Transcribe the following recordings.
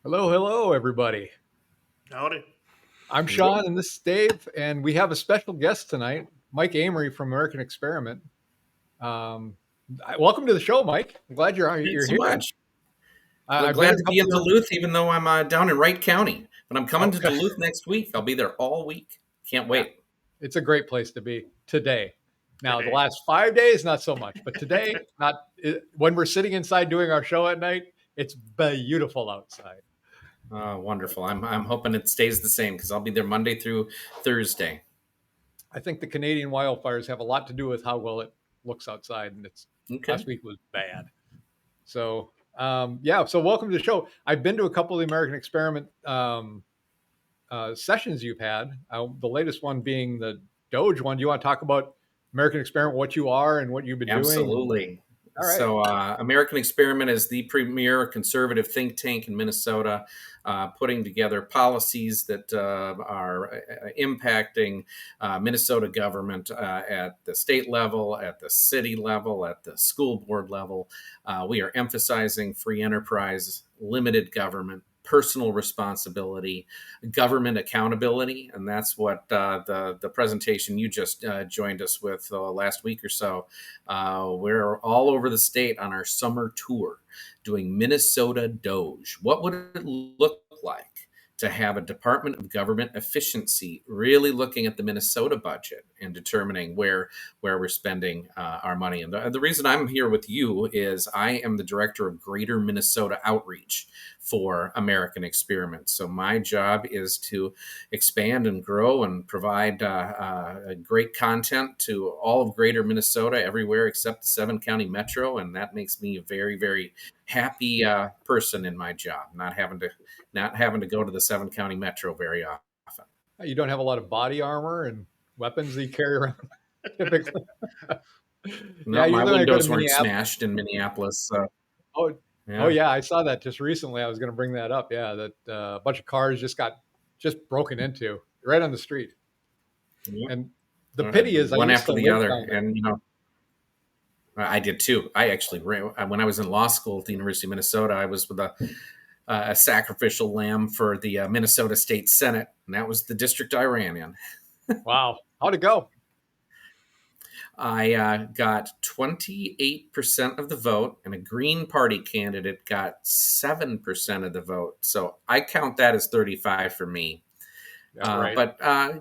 Hello, hello, everybody. Howdy. I'm Shawn, and this is Dave, and we have a special guest tonight, Mike Amery from American Experiment. Um, Welcome to the show, Mike. I'm glad Thanks you're so here. much. I've been Glad to a to be in couple of Duluth, even though I'm down in Wright County. But I'm coming to okay. Duluth next week. I'll be there all week. Can't Yeah, wait. it's a great place to be today. Now, the Today. last 5 days, not so much, but today, when we're sitting inside doing our show at night, it's beautiful outside. Wonderful. I'm hoping it stays the same because I'll be there Monday through Thursday. I think the Canadian wildfires have a lot to do with how well it looks outside, and last Okay. week was bad. So yeah, so welcome to the show. I've been to a couple of the American Experiment sessions you've had. The latest one being the DOGE one. Do you want to talk about American Experiment, what you are and what you've been doing? Absolutely. All right. So, American Experiment is the premier conservative think tank in Minnesota, putting together policies that are impacting Minnesota government at the state level, at the city level, at the school board level. We are emphasizing free enterprise, limited government, personal responsibility, government accountability, and that's what the presentation you just joined us with last week or so. We're all over the state on our summer tour doing Minnesota DOGE. What would it look like to have a Department of Government Efficiency really looking at the Minnesota budget and determining where we're spending our money? And the reason I'm here with you is I am the director of Greater Minnesota Outreach for American Experiment. So my job is to expand and grow and provide great content to all of Greater Minnesota, everywhere except the 7-county metro, and that makes me a very, very happy person in my job, not having to go to the 7-county metro very often. You don't have a lot of body armor and weapons that you carry around typically. Yeah, No, my usually when I go to windows weren't Minneapolis. smashed in Minneapolis. So, Oh, oh yeah. yeah, I saw that just recently. I was going to bring that up. Yeah, that a bunch of cars got broken into right on the street. Yeah. And the pity is, I One used after to the live other. down there. And, I did too. I actually ran when I was in law school at the University of Minnesota. I was with a sacrificial lamb for the Minnesota State Senate, and that was the district I ran in. Wow, how'd it go? I got 28% of the vote, and a Green Party candidate got 7% of the vote. So I count that as 35 for me. Yeah, right. But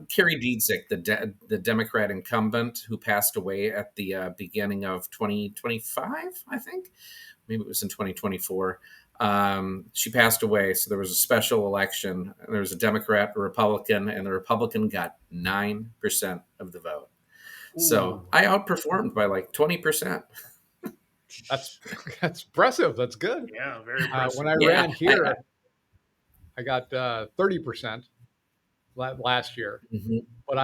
Kerry Dietzick, the Democrat incumbent who passed away at the beginning of 2025, I think, maybe it was in 2024. She passed away, so there was a special election. There was a Democrat, a Republican, and the Republican got 9% of the vote. So Ooh, I outperformed by like 20%. that's impressive. That's good. Yeah, very impressive. When I Yeah, ran here, I got 30% last year, mhm. but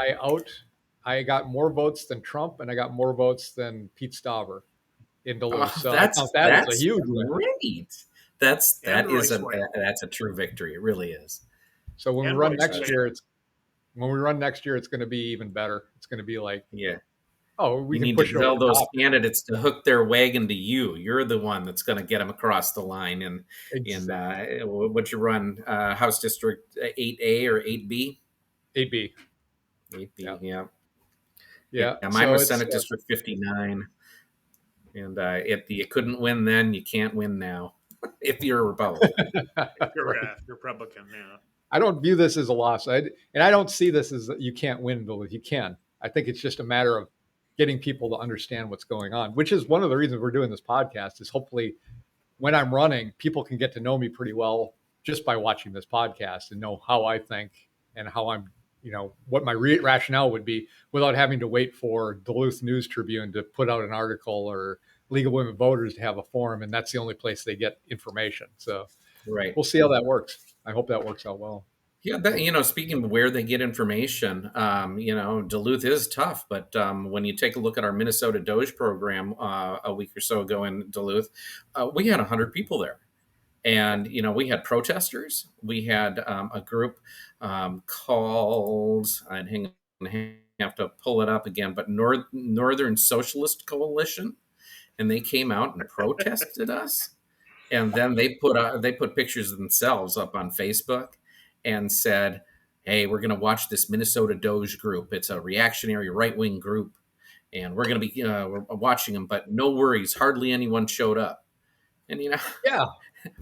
I got more votes than Trump, and I got more votes than Pete Stauber in Duluth. Oh, So I count that's that as a that's huge win. great. And That is Royce White. that's a true victory. It really is. So when we And run Royce next White. year, it's going to be even better. It's going to be like, Yeah. oh, we You can need push to it over tell the those top. candidates to hook their wagon to you. You're the one that's going to get them across the line. And what you run, House District 8A or 8B? 8B. 8B, Yeah, yeah. yeah. Yeah, mine So was it's Senate District 59. And if you couldn't win then, you can't win now if you're a Republican. If you're right. a Republican, yeah. I don't view this as a loss. And I don't see this as you can't win, Duluth. You can. I think it's just a matter of getting people to understand what's going on, which is one of the reasons we're doing this podcast. Is hopefully when I'm running, people can get to know me pretty well just by watching this podcast and know how I think and how I'm, what my rationale would be without having to wait for Duluth News Tribune to put out an article or League of Women Voters to have a forum, and that's the only place they get information. So Right. we'll see how that works. I hope that works out well. Yeah, speaking of where they get information, Duluth is tough, but when you take a look at our Minnesota DOGE program a week or so ago in Duluth, we had 100 people there. And, we had protesters. We had a group called, I have to pull it up again, but Northern Socialist Coalition. And they came out and protested us. And then they put pictures of themselves up on Facebook and said, "Hey, we're going to watch this Minnesota DOGE group. It's a reactionary right wing group, and we're going to be we're watching them. But no worries, hardly anyone showed up." And Yeah,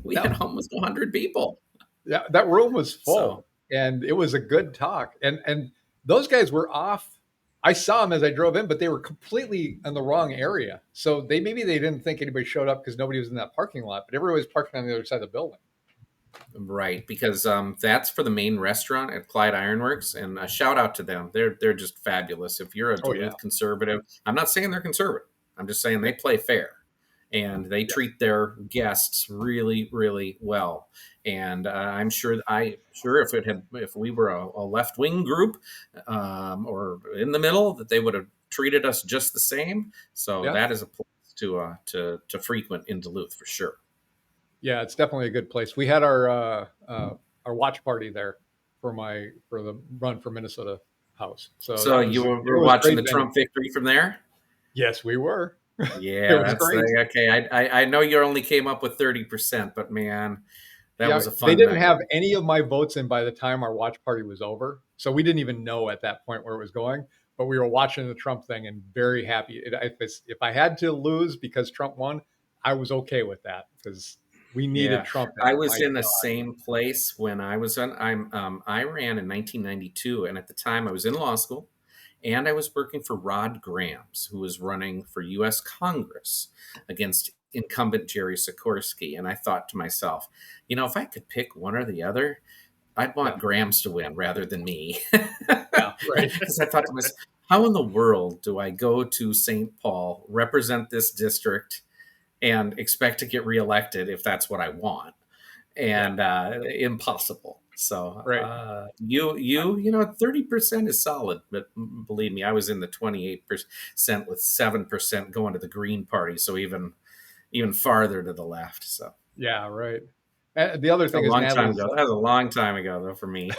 we that had almost 100 people. that room was So full, and it was a good talk. And those guys were off. I saw them as I drove in, but they were completely in the wrong area. So maybe they didn't think anybody showed up because nobody was in that parking lot, but everybody was parking on the other side of the building. right, because that's for the main restaurant at Clyde Ironworks, and a shout out to them. They're just fabulous. If you're a Oh Duluth yeah, conservative, I'm not saying they're conservative. I'm just saying they play fair, and they yeah, treat their guests really, really well. And I'm sure if we were a left wing group or in the middle, that they would have treated us just the same. So yeah, that is a place to frequent in Duluth for sure. yeah. It's definitely a good place. We had our watch party there for the run for Minnesota House. So So you it were was a watching great the venue. Trump victory from there? Yes, we were. It Yeah, was that's great. okay. I know you only came up with 30%, but man, that Yeah, was a they fun didn't night. have any of my votes in by the time our watch party was over. So we didn't even know at that point where it was going. But we were watching the Trump thing and very happy. If I had to lose because Trump won, I was okay with that because we needed Yeah, Trump in I it. was My in the God. same place when I was on. I ran in 1992, and at the time I was in law school, and I was working for Rod Grams, who was running for U.S. Congress against incumbent Jerry Sikorsky. And I thought to myself, if I could pick one or the other, I'd Yeah. want Grams to win rather than me. Yeah. Right. Because I thought to myself, how in the world do I go to St. Paul, represent this district, and expect to get reelected if that's what I want? Yeah. And impossible. So Right. 30% is solid, but believe me, I was in the 28% with 7% going to the Green Party, so even farther to the left. So Yeah. Right. And the other it's a thing is long time Natalie's. ago. That was a long time ago, though, for me.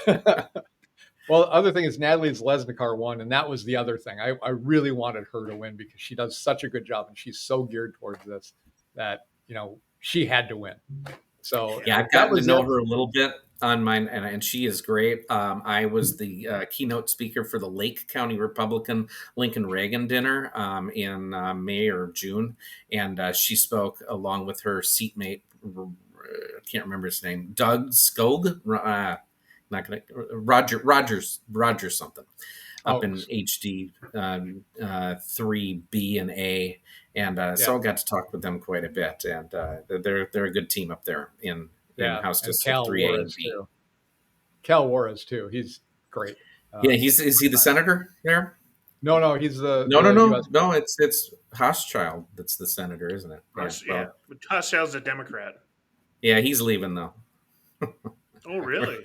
Well, the other thing is Natalie's Lesnikar won, and that was the other thing. I really wanted her to win because she does such a good job, and she's so geared towards this that she had to win. So Yeah, I've that gotten to was know it. her a little bit on mine, and she is great. I was the keynote speaker for the Lake County Republican Lincoln Reagan dinner in May or June, and she spoke along with her seatmate. I can't remember his name. Doug Skog. Not gonna Rogers something up Oh, in HD 3B and A, and yeah, so I got to talk with them quite a bit, and they're a good team up there in yeah, House and District Cal 3A and Juarez B. too. Cal Juarez too. He's great. Yeah, Um, is he the senator there? no, he's No, no, the no, U.S. no. It's Hochschild that's the senator, isn't it? Yeah. Yeah, Well, Hostel's a Democrat. yeah, he's leaving though. Oh, really?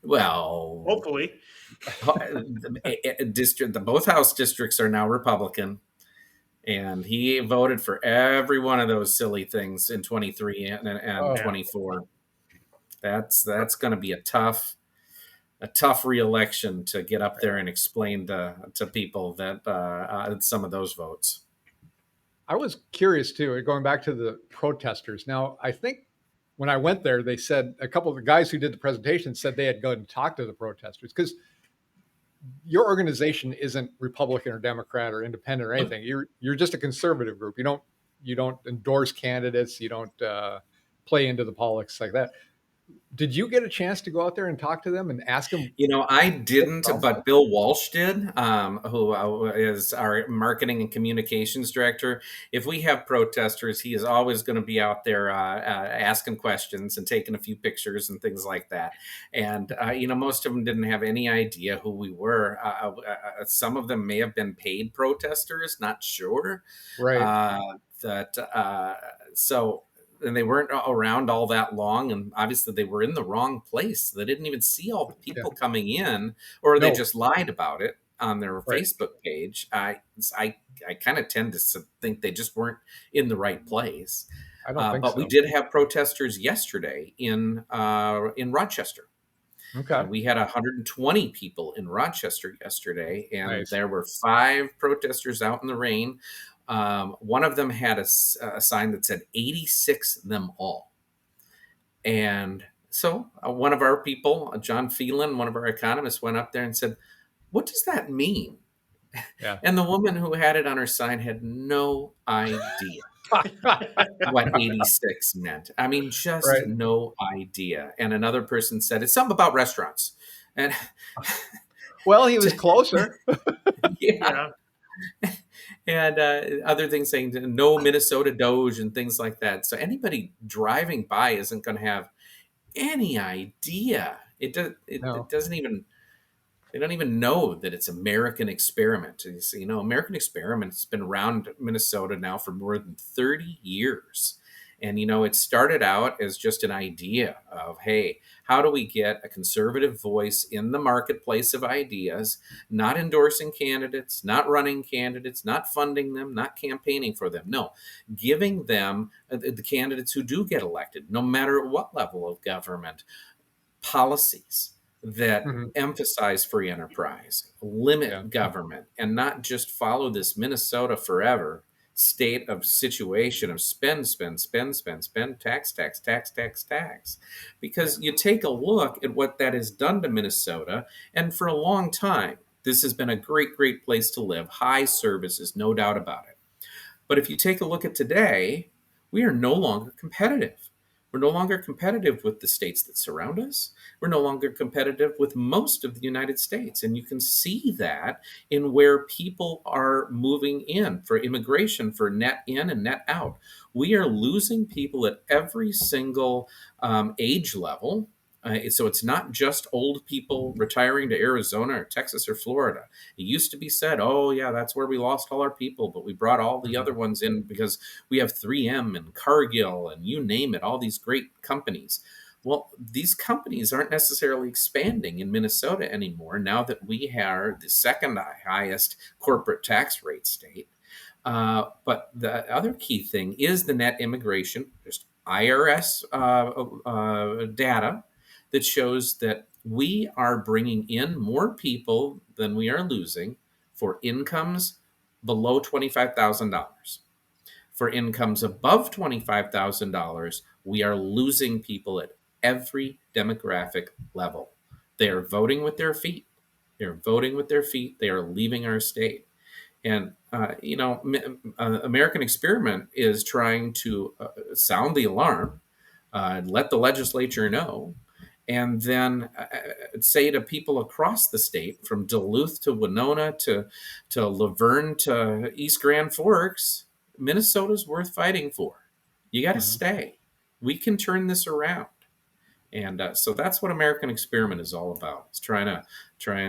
Well, Hopefully. both House districts are now Republican, and he voted for every one of those silly things in 23 and Oh, Yeah. 24. That's going to be a tough reelection to get up there and explain to people that some of those votes. I was curious too. Going back to the protesters. Now, I think when I went there, they said a couple of the guys who did the presentation said they had gone and talked to the protesters because your organization isn't Republican or Democrat or independent or anything. You're just a conservative group. You don't endorse candidates. You don't play into the politics like that. Did you get a chance to go out there and talk to them and ask them I what didn't, felt but like? Bill Walsh did, who is our marketing and communications director. If we have protesters, he is always going to be out there asking questions and taking a few pictures and things like that. And, most of them didn't have any idea who we were. Some of them may have been paid protesters, not sure. Right. That so and they weren't around all that long, and obviously they were in the wrong place. They didn't even see all the Yeah. people coming in, or they No. just lied about it on their Right. Facebook page. I kind of tend to think they just weren't in the right place. I don't think But we so. did have protesters yesterday in Rochester. Okay. We had 120 people in Rochester yesterday, and Nice. there were 5 protesters out in the rain. One of them had a sign that said 86 them all. And so one of our people, John Phelan, one of our economists, went up there and said, "What does that mean?" Yeah. And the woman who had it on her sign had no idea what 86 meant. I mean, just Right. no idea. And another person said, "It's something about restaurants." And Well, he was closer. yeah. Yeah. And other things saying no Minnesota DOGE and things like that. So anybody driving by isn't going to have any idea. It No. doesn't even, they don't even know that it's American Experiment. American Experiment has been around Minnesota now for more than 30 years. And, it started out as just an idea of, hey, how do we get a conservative voice in the marketplace of ideas, not endorsing candidates, not running candidates, not funding them, not campaigning for them. No, giving them the candidates who do get elected, no matter at what level of government, policies that Mhm. emphasize free enterprise, Yeah. limit government, and not just follow this Minnesota forever state of situation of spend, spend, spend, spend, spend, tax, tax, tax, tax, tax. Because you take a look at what that has done to Minnesota, and for a long time, this has been a great, great place to live, high services, no doubt about it. But if you take a look at today, we are no longer competitive. We're no longer competitive with the states that surround us. We're no longer competitive with most of the United States. And you can see that in where people are moving in for immigration, for net in and net out. We are losing people at every single age level. So it's not just old people retiring to Arizona or Texas or Florida. It used to be said, oh, yeah, that's where we lost all our people, but we brought all the other Mhm. ones in because we have 3M and Cargill and you name it, all these great companies. Well, these companies aren't necessarily expanding in Minnesota anymore now that we are the second highest corporate tax rate state. But the other key thing is the net immigration, just IRS data that shows that we are bringing in more people than we are losing for incomes below $25,000. For incomes above $25,000, we are losing people at every demographic level. They are voting with their feet. They're voting with their feet. They are leaving our state. And, American Experiment is trying to sound the alarm, let the legislature know, and then say to people across the state, from Duluth to Winona to Laverne to East Grand Forks, Minnesota's worth fighting for. You got to Mhm. stay. We can turn this around. And so that's what American Experiment is all about. It's trying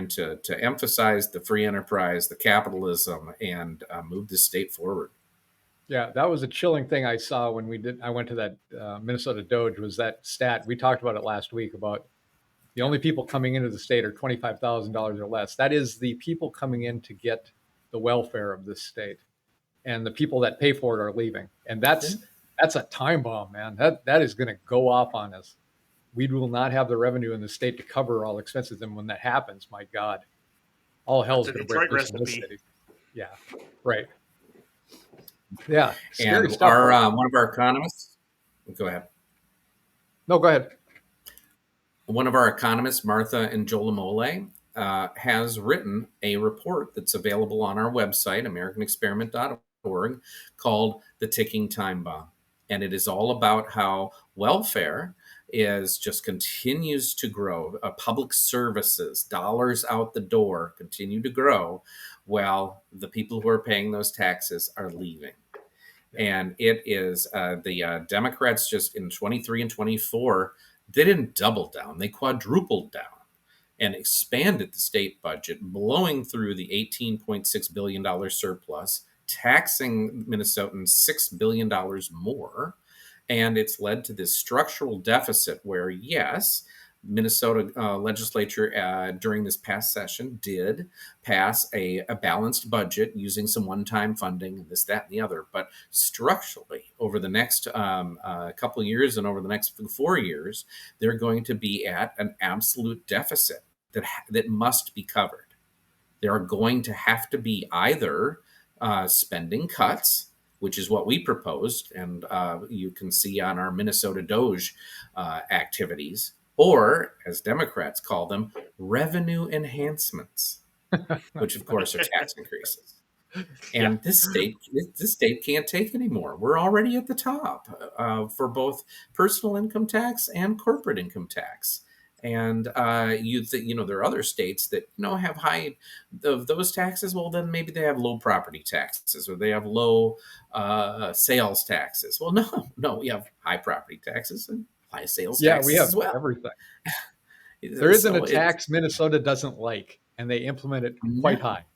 to emphasize the free enterprise, the capitalism, and move the state forward. Yeah, that was a chilling thing I saw when I went to that Minnesota Doge, was that stat. We talked about it last week about the only people coming into the state are $25,000 or less. That is the people coming in to get the welfare of this state, and the people that pay for it are leaving. And that's a time bomb, man. That is going to go off on us. We will not have the revenue in the state to cover all expenses, and when that happens, my God, all That's hell's a going to break Detroit loose in this recipe. city. Yeah, right. Yeah, scary And stuff, our though. one of our economists, go ahead. No, go ahead. One of our economists, Martha and Jolamole, has written a report that's available on our website, americanexperiment.org, called The Ticking Time Bomb. And it is all about how welfare is just continues to grow. Public services, dollars out the door, continue to grow while the people who are paying those taxes are leaving. Yeah. And it is the Democrats just in 23 and 24, they didn't double down, they quadrupled down and expanded the state budget, blowing through the $18.6 billion surplus, taxing Minnesotans $6 billion more. And it's led to this structural deficit where, yes, Minnesota legislature during this past session did pass a balanced budget using some one-time funding and this, that, and the other. But structurally, over the next couple of years and over the next 4 years, they're going to be at an absolute deficit that must be covered. There are going to have to be either spending cuts, which is what we proposed, and you can see on our Minnesota DOGE activities, or as Democrats call them, revenue enhancements, which of course are tax increases. Yeah. And this state can't take anymore. We're already at the top for both personal income tax and corporate income tax. And there are other states that have high of those taxes. Well, then maybe they have low property taxes, or they have low sales taxes. Well, no, we have high property taxes and high sales Yeah, taxes we have as well. everything. There isn't So a tax Minnesota doesn't like, and they implement it quite high.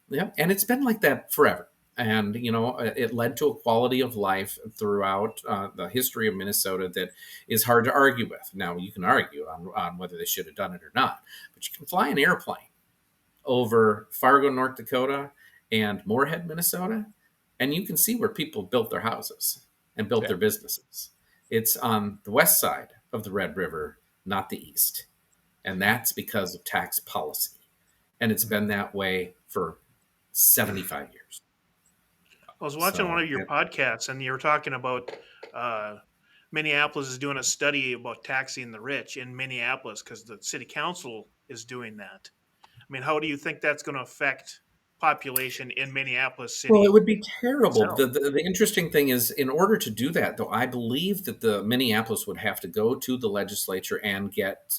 Yeah, and it's been like that forever. And it led to a quality of life throughout the history of Minnesota that is hard to argue with. Now, you can argue on whether they should have done it or not, but you can fly an airplane over Fargo, North Dakota, and Moorhead, Minnesota, and you can see where people built their houses and built their businesses. It's on the west side of the Red River, not the east, and that's because of tax policy. And it's been that way for 75 years. I was watching one of your podcasts, and you were talking about Minneapolis is doing a study about taxing the rich in Minneapolis because the city council is doing that. I mean, how do you think that's going to affect population in Minneapolis City? Well, it would be terrible. The interesting thing is, in order to do that, though, I believe that the Minneapolis would have to go to the legislature and get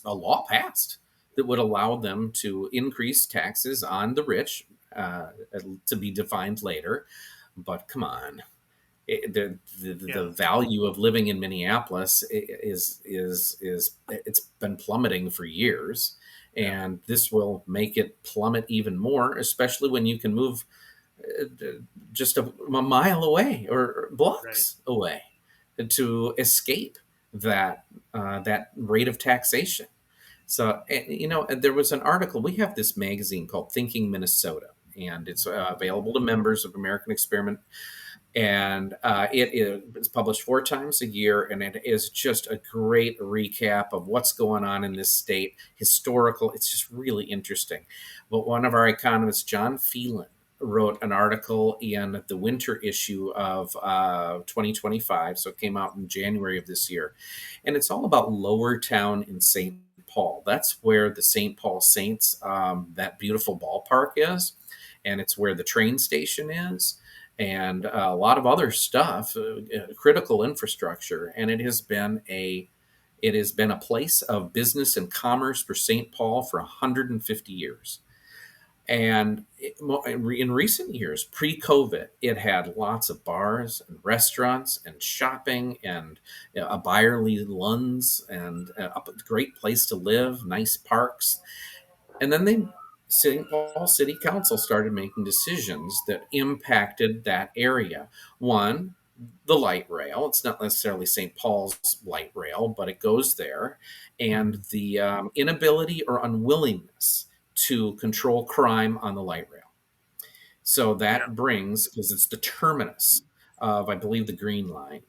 a law passed that would allow them to increase taxes on the rich, to be defined later. But come on, the value of living in Minneapolis is it's been plummeting for years, and this will make it plummet even more, especially when you can move just a mile away or blocks away to escape that rate of taxation. So, there was an article. We have this magazine called Thinking Minnesota, and it's available to members of American Experiment. And it is published 4 times a year, and it is just a great recap of what's going on in this state, historical. It's just really interesting. But one of our economists, John Phelan, wrote an article in the winter issue of 2025, so it came out in January of this year, and it's all about Lower Town in St. Paul. That's where the St. Paul Saints, that beautiful ballpark is, and it's where the train station is, and a lot of other stuff, critical infrastructure. And it has been a place of business and commerce for St. Paul for 150 years. And in recent years, pre-COVID, it had lots of bars and restaurants and shopping and a Byerly Lunds and a great place to live, nice parks. And then St. Paul City Council started making decisions that impacted that area. One, the light rail. It's not necessarily St. Paul's light rail, but it goes there. And the inability or unwillingness to control crime on the light rail. So that brings, because it's the terminus of, I believe, the Green Line,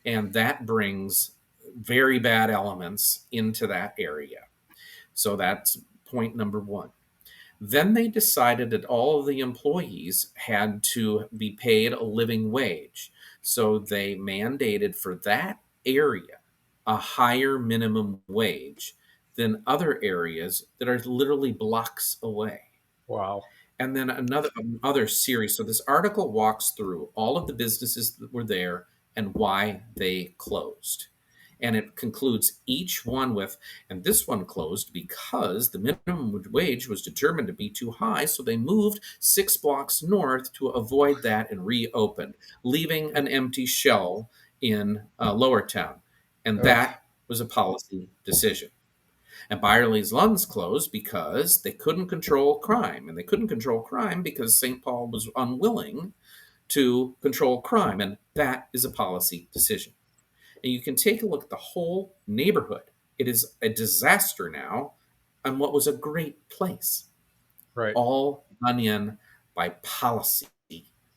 and that brings very bad elements into that area. So that's point number 1. Then they decided that all of the employees had to be paid a living wage. So they mandated for that area a higher minimum wage than other areas that are literally blocks away. Wow. And then another series. So this article walks through all of the businesses that were there and why they closed. And it concludes each one with, and this one closed because the minimum wage was determined to be too high, so they moved 6 blocks north to avoid that and reopened, leaving an empty shell in Lower Town. And that was a policy decision. And Byerly's Lunds closed because they couldn't control crime. And they couldn't control crime because St. Paul was unwilling to control crime. And that is a policy decision. And you can take a look at the whole neighborhood. It is a disaster now on what was a great place. Right. All done in by policy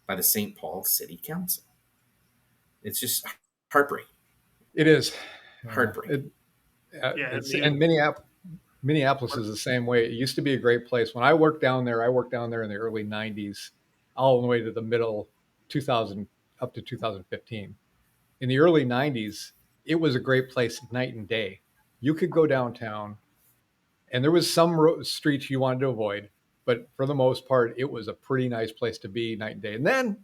by the St. Paul City Council. It's just heartbreaking. It is. Heartbreaking. And Minneapolis is the same way. It used to be a great place. When I worked down there in the early 90s. all the way to the middle 2000 up to 2015. In the early 90s, it was a great place night and day. You could go downtown, and there was some streets you wanted to avoid, but for the most part, it was a pretty nice place to be night and day. And then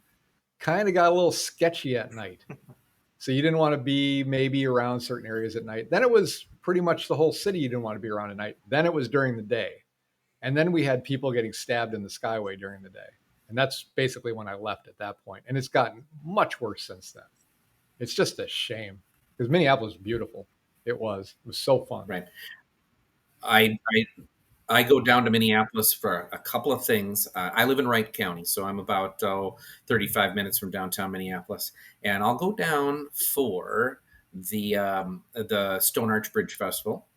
kind of got a little sketchy at night. So you didn't want to be maybe around certain areas at night. Then it was pretty much the whole city you didn't want to be around at night. Then it was during the day. And then we had people getting stabbed in the Skyway during the day. And that's basically when I left at that point. And it's gotten much worse since then. It's just a shame because Minneapolis was beautiful. It was so fun. Right. I go down to Minneapolis for a couple of things. I live in Wright County, so I'm about 35 minutes from downtown Minneapolis, and I'll go down for the Stone Arch Bridge Festival.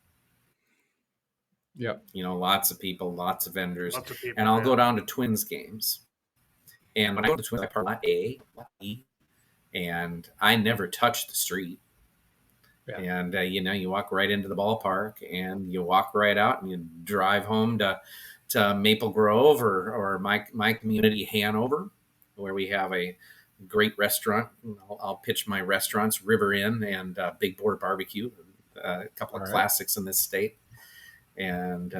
Yep. Lots of people, lots of vendors, Lots of people, and I'll yeah. go down to Twins games. And when I go to Twins, I park lot A, lot B, and I never touch the street. Yeah. And, you walk right into the ballpark and you walk right out and you drive home to Maple Grove or my community, Hanover, where we have a great restaurant. I'll pitch my restaurants, River Inn and Big Board Barbecue, a couple of classics in this state. And,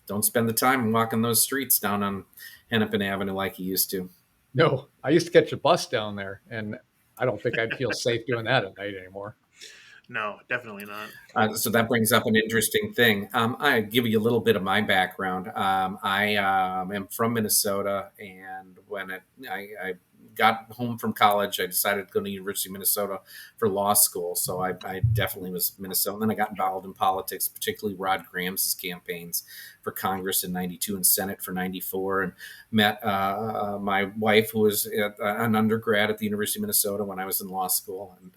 don't spend the time walking those streets down on Hennepin Avenue like you used to. No, I used to catch a bus down there, and I don't think I'd feel safe doing that at night anymore. No, definitely not. So that brings up an interesting thing. I give you a little bit of my background. I am from Minnesota, and when I got home from college, I decided to go to the University of Minnesota for law school. So I definitely was Minnesota. And then I got involved in politics, particularly Rod Graham's campaigns for Congress in '92 and Senate for '94, and met my wife, who was an undergrad at the University of Minnesota when I was in law school. And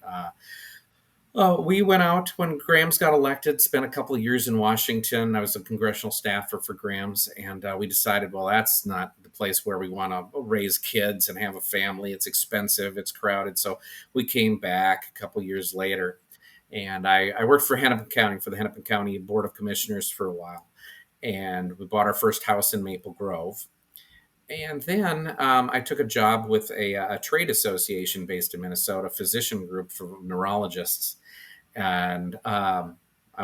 we went out when Graham's got elected, spent a couple of years in Washington. I was a congressional staffer for Graham's, and we decided, well, that's not the place where we want to raise kids and have a family. It's expensive, it's crowded. So we came back a couple of years later, and I worked for Hennepin County, for the Hennepin County Board of Commissioners for a while. And we bought our first house in Maple Grove. And then I took a job with a trade association based in Minnesota, physician group for neurologists. And I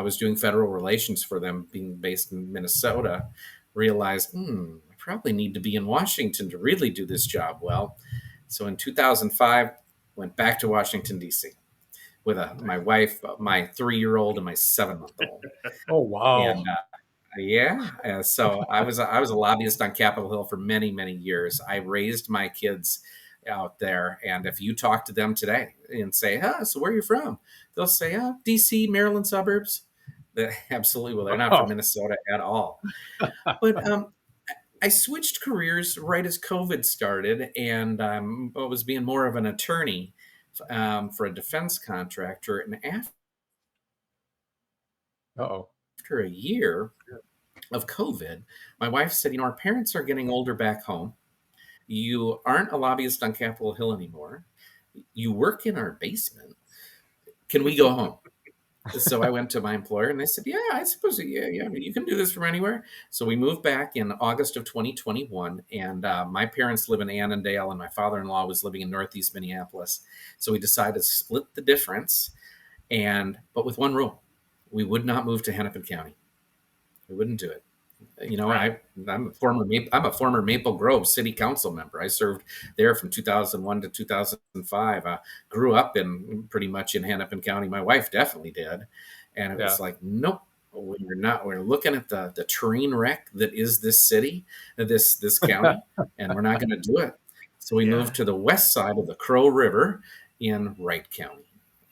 was doing federal relations for them, being based in Minnesota. Realized, I probably need to be in Washington to really do this job well. So in 2005, went back to Washington, D.C. with my wife, my 3-year-old, and my 7-month-old. Oh, wow. And, so I was a lobbyist on Capitol Hill for many, many years. I raised my kids out there, and if you talk to them today and say, so where are you from? They'll say, DC, Maryland suburbs. Absolutely. Well, they're not from Minnesota at all. But I switched careers right as COVID started, and I was being more of an attorney for a defense contractor. And after a year of COVID, my wife said, our parents are getting older back home. You aren't a lobbyist on Capitol Hill anymore. You work in our basement. Can we go home? So I went to my employer, and they said, yeah, I suppose, yeah, you can do this from anywhere. So we moved back in August of 2021, and my parents live in Annandale, and my father-in-law was living in Northeast Minneapolis. So we decided to split the difference, but with one rule. We would not move to Hennepin County. We wouldn't do it. I'm a former Maple Grove City Council member. I served there from 2001 to 2005. Grew up pretty much in Hennepin County. My wife definitely did, and it was like, nope, we're not. We're looking at the train wreck that is this city, this county, and we're not going to do it. So we moved to the west side of the Crow River in Wright County.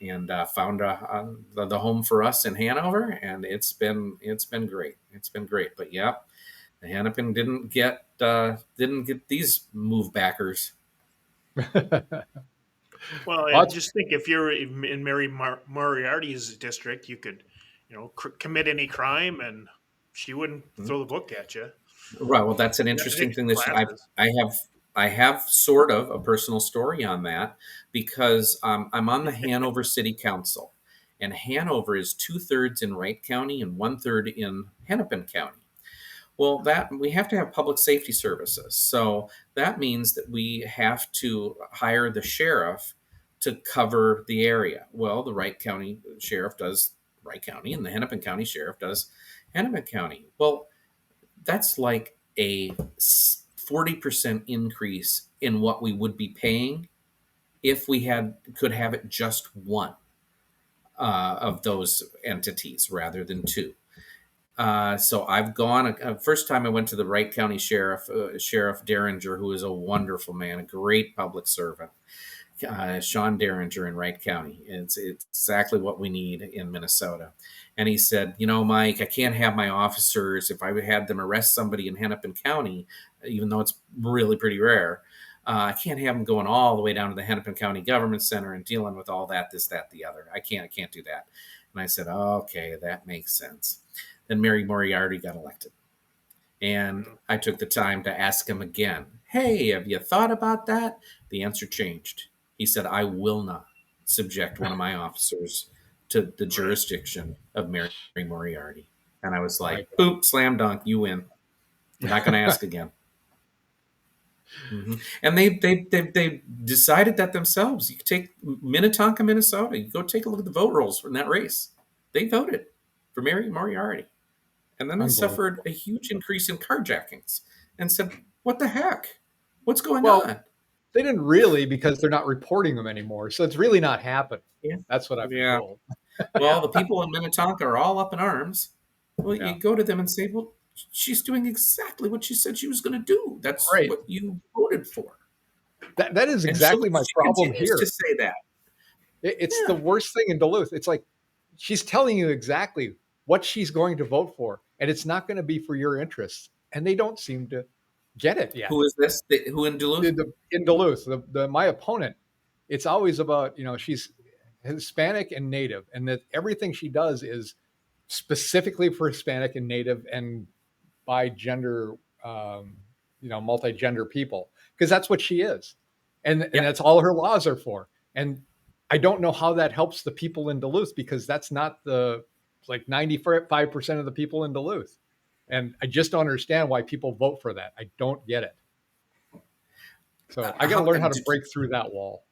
And found the home for us in Hanover, and it's been great. It's been great. But the Hennepin didn't get these move backers. Well, I just think if you're in Mary Moriarty's district, you could, commit any crime, and she wouldn't throw the book at you. Right. Well, that's an interesting thing that I have sort of a personal story on that, because I'm on the Hanover City Council, and Hanover is 2/3 in Wright County and 1/3 in Hennepin County. Well, that we have to have public safety services. So that means that we have to hire the sheriff to cover the area. Well, the Wright County Sheriff does Wright County, and the Hennepin County Sheriff does Hennepin County. Well, that's like a 40% increase in what we would be paying if we could have it just one of those entities rather than two. So I've gone. First time I went to the Wright County Sheriff, Sheriff Derringer, who is a wonderful man, a great public servant. Shawn Derringer in Wright County. It's exactly what we need in Minnesota. And he said, Mike, I can't have my officers, if I had them arrest somebody in Hennepin County, even though it's really pretty rare, I can't have them going all the way down to the Hennepin County Government Center and dealing with all that, this, that, the other. I can't do that. And I said, okay, that makes sense. Then Mary Moriarty got elected. And I took the time to ask him again, hey, have you thought about that? The answer changed. He said, I will not subject one of my officers to the jurisdiction of Mary Moriarty. And I was like, boop, slam dunk, you win. I'm not going to ask again. Mm-hmm. And they decided that themselves. You take Minnetonka, Minnesota. You go take a look at the vote rolls from that race. They voted for Mary Moriarty. And then they suffered a huge increase in carjackings and said, what the heck? What's going on? They didn't really, because they're not reporting them anymore. So it's really not happening. Yeah. That's what I've been told. Well, the people in Minnetonka are all up in arms. Well, you go to them and say, well, she's doing exactly what she said she was going to do. That's what you voted for. That is exactly my problem here. To say that. It's the worst thing in Duluth. It's like she's telling you exactly what she's going to vote for, and it's not going to be for your interests. And they don't seem to get it yet. Who is this? Who in Duluth? In Duluth, my opponent. It's always about, she's Hispanic and Native, and that everything she does is specifically for Hispanic and Native and by gender, multi-gender people, because that's what she is. And that's all her laws are for. And I don't know how that helps the people in Duluth, because that's not 95% of the people in Duluth. And I just don't understand why people vote for that. I don't get it. So I got to learn how to break through that wall.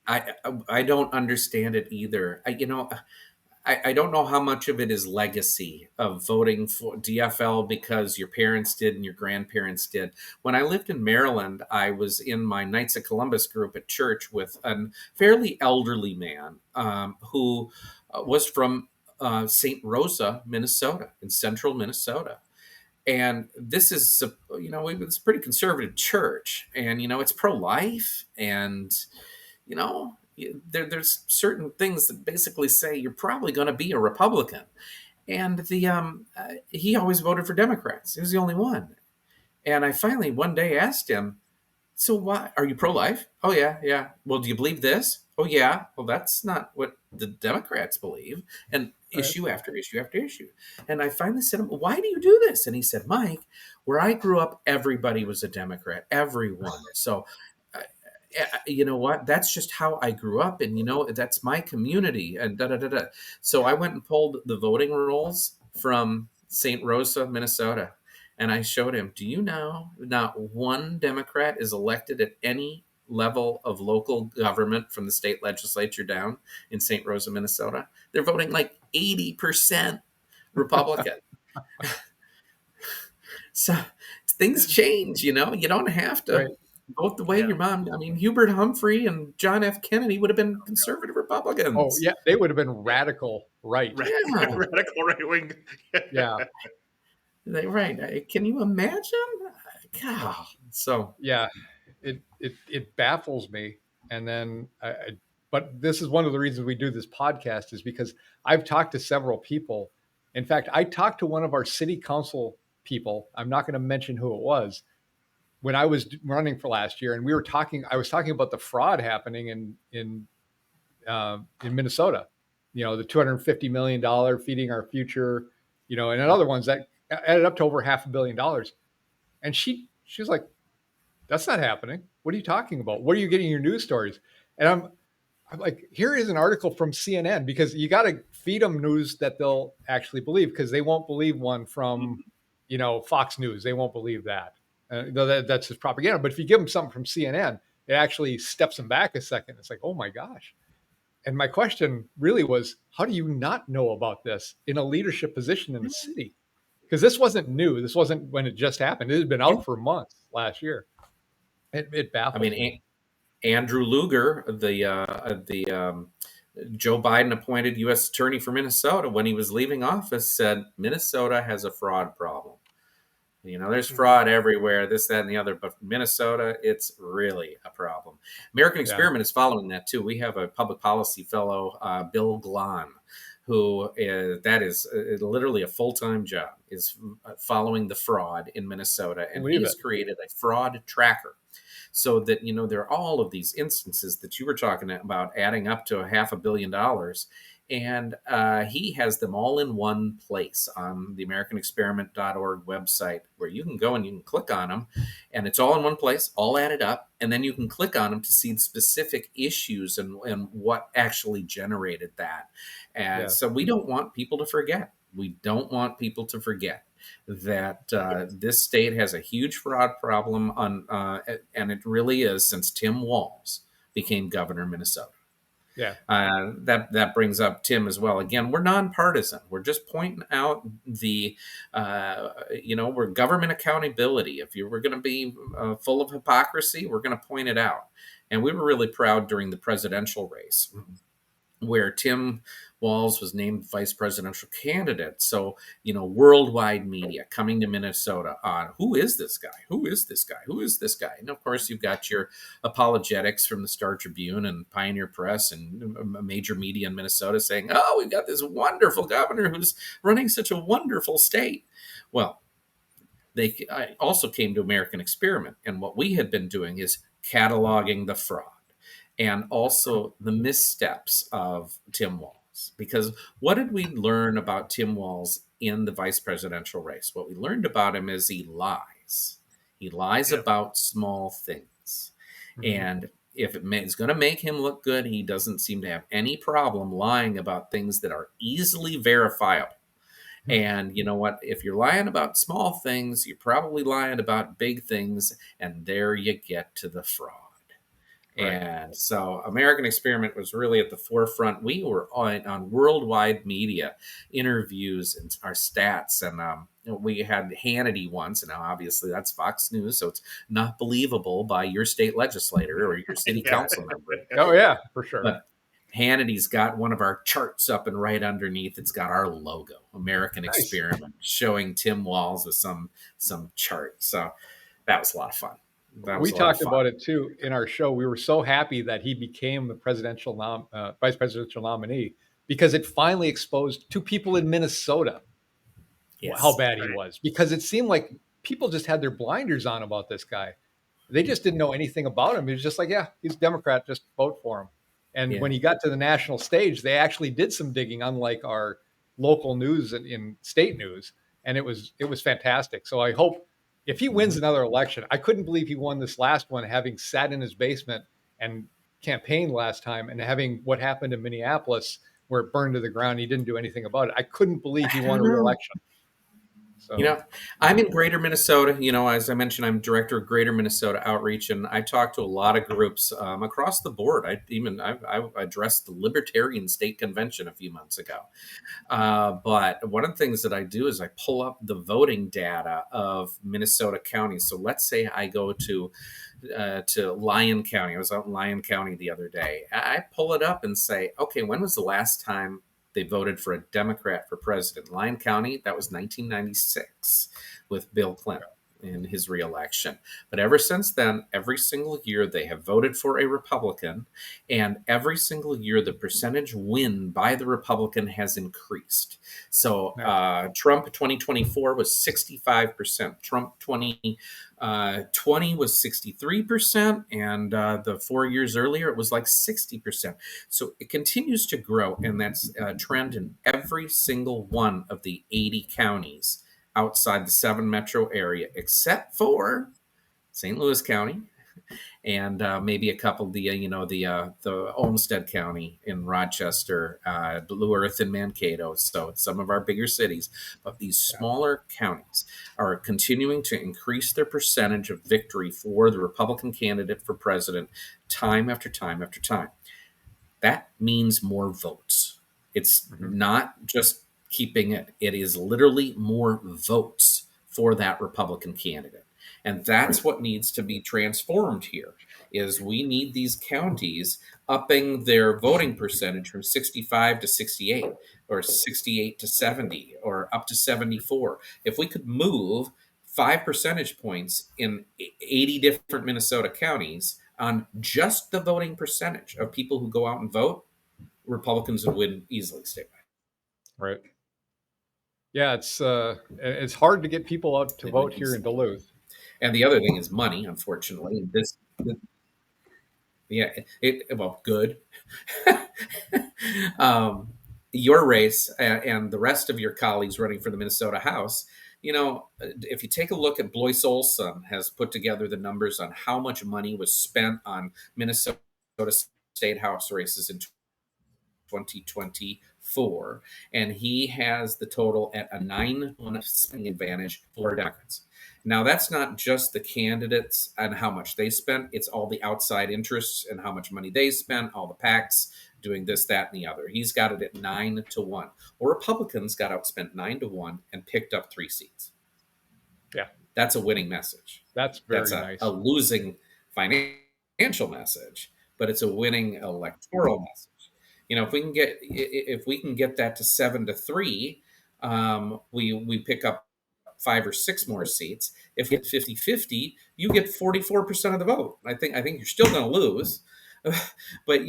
I don't understand it either. I don't know how much of it is legacy of voting for DFL because your parents did and your grandparents did. When I lived in Maryland, I was in my Knights of Columbus group at church with a fairly elderly man who was from St. Rosa, Minnesota, in central Minnesota. And this is, it's a pretty conservative church, and, it's pro-life, and, there's certain things that basically say you're probably going to be a Republican. And he always voted for Democrats. He was the only one. And I finally one day asked him, so why are you pro-life? Oh, yeah. Well, do you believe this? Oh, yeah. Well, that's not what the Democrats believe. And issue after issue after issue. And I finally said, why do you do this? And he said, Mike, where I grew up, everybody was a Democrat, everyone. So, you know what? That's just how I grew up. And, that's my community and da-da-da-da. So I went and pulled the voting rolls from St. Rosa, Minnesota. And I showed him, do you know not one Democrat is elected at any level of local government from the state legislature down in St. Rosa, Minnesota? They're voting like 80% Republican. So things change, you don't have to vote the way your mom. I mean, Hubert Humphrey and John F. Kennedy would have been conservative Republicans. Oh, yeah. They would have been radical right. Radical right wing. Yeah. Right. Can you imagine? God. So yeah, it baffles me. And then, but this is one of the reasons we do this podcast, is because I've talked to several people. In fact, I talked to one of our city council people. I'm not going to mention who it was, when I was running for last year, and I was talking about the fraud happening in Minnesota. The $250 million feeding our future, and other ones that added up to over $500 million. And she's like, that's not happening. What are you talking about? What are you getting your news stories? And I'm like, here is an article from CNN, because you got to feed them news that they'll actually believe, because they won't believe one from Fox News, they won't believe that. That's just propaganda. But if you give them something from CNN, it actually steps them back a second. It's like, oh my gosh. And my question really was, how do you not know about this in a leadership position in the city? Because this wasn't new. This wasn't when it just happened. It had been out for months last year. It I baffles mean, me. Andrew Luger, the Joe Biden appointed U.S. Attorney for Minnesota, when he was leaving office, said Minnesota has a fraud problem. There's fraud everywhere, this, that, and the other, but Minnesota, it's really a problem. American Experiment is following that too. We have a public policy fellow, Bill Glahn, who that is literally a full-time job, is following the fraud in Minnesota, and he has created a fraud tracker. So that, there are all of these instances that you were talking about adding up to $500 million. And he has them all in one place on the AmericanExperiment.org website, where you can go and you can click on them, and it's all in one place, all added up. And then you can click on them to see the specific issues and what actually generated that. And so we don't want people to forget. We don't want people to forget that this state has a huge fraud problem and it really is since Tim Walz became governor of Minnesota. Yeah. That brings up Tim as well. Again, we're nonpartisan. We're just pointing out we're government accountability. If we're going to be full of hypocrisy, we're going to point it out. And we were really proud during the presidential race, where Tim Walz was named vice presidential candidate. So, worldwide media coming to Minnesota on who is this guy? Who is this guy? Who is this guy? And of course, you've got your apologetics from the Star Tribune and Pioneer Press and major media in Minnesota saying, oh, we've got this wonderful governor who's running such a wonderful state. Well, they also came to American Experiment. And what we had been doing is cataloging the fraud and also the missteps of Tim Walz. Because what did we learn about Tim Walz in the vice presidential race? What we learned about him is he lies. He lies about small things. And if it's going to make him look good, he doesn't seem to have any problem lying about things that are easily verifiable. And you know what? If you're lying about small things, you're probably lying about big things. And there you get to the fraud. Right. And so American Experiment was really at the forefront. We were on worldwide media interviews and our stats. And we had Hannity once, and now obviously that's Fox News. So it's not believable by your state legislator or your city council member. Oh, yeah, for sure. But Hannity's got one of our charts up, and right underneath it's got our logo, American Experiment, showing Tim Walz with some chart. So that was a lot of fun. We talked about it too in our show. We were so happy that he became the vice presidential nominee, because it finally exposed two people in Minnesota how bad he was. Because it seemed like people just had their blinders on about this guy. They just didn't know anything about him. He was just like, yeah, he's a Democrat, just vote for him. And when he got to the national stage, they actually did some digging, unlike our local news and in state news. And it was fantastic. So I hope, if he wins another election, I couldn't believe he won this last one, having sat in his basement and campaigned last time, and having what happened in Minneapolis where it burned to the ground. He didn't do anything about it. I couldn't believe he won a re-election. So. I'm in Greater Minnesota. As I mentioned, I'm director of Greater Minnesota Outreach, and I talk to a lot of groups across the board. I addressed the Libertarian State Convention a few months ago. But one of the things that I do is I pull up the voting data of Minnesota counties. So let's say I go to Lyon County. I was out in Lyon County the other day. I pull it up and say, okay, when was the last time they voted for a Democrat for president? Lyon County, that was 1996 with Bill Clinton in his reelection. But ever since then, every single year they have voted for a Republican, and every single year the percentage win by the Republican has increased. So Trump 2024 was 65%. Trump 2020 was 63%, and the 4 years earlier it was like 60%. So it continues to grow, and that's a trend in every single one of the 80 counties outside the 7 metro area, except for St. Louis County and maybe a couple of the Olmsted County in Rochester, Blue Earth in Mankato. So some of our bigger cities, but these smaller counties are continuing to increase their percentage of victory for the Republican candidate for president time after time after time. That means more votes. It's not just keeping it. It is literally more votes for that Republican candidate. And that's what needs to be transformed here is we need these counties upping their voting percentage from 65 to 68 or 68 to 70 or up to 74. If we could move 5 percentage points in 80 different Minnesota counties on just the voting percentage of people who go out and vote, Republicans would win easily statewide. Right. Yeah, it's hard to get people out to vote here in Duluth. And the other thing is money, unfortunately. Good. Your race and the rest of your colleagues running for the Minnesota House, if you take a look at Blois Olson has put together the numbers on how much money was spent on Minnesota State House races in 2024, and he has the total at a 9-1 spending advantage for Democrats. Now, that's not just the candidates and how much they spent. It's all the outside interests and how much money they spent, all the PACs doing this, that, and the other. He's got it at 9-1. Well, Republicans got outspent 9-1 and picked up 3 seats. Yeah. That's a winning message. That's nice. A losing financial message, but it's a winning electoral message. If we can get that to 7-3, we pick up 5 or 6 more seats. If you get 50-50, you get 44% of the vote. I think you're still going to lose, but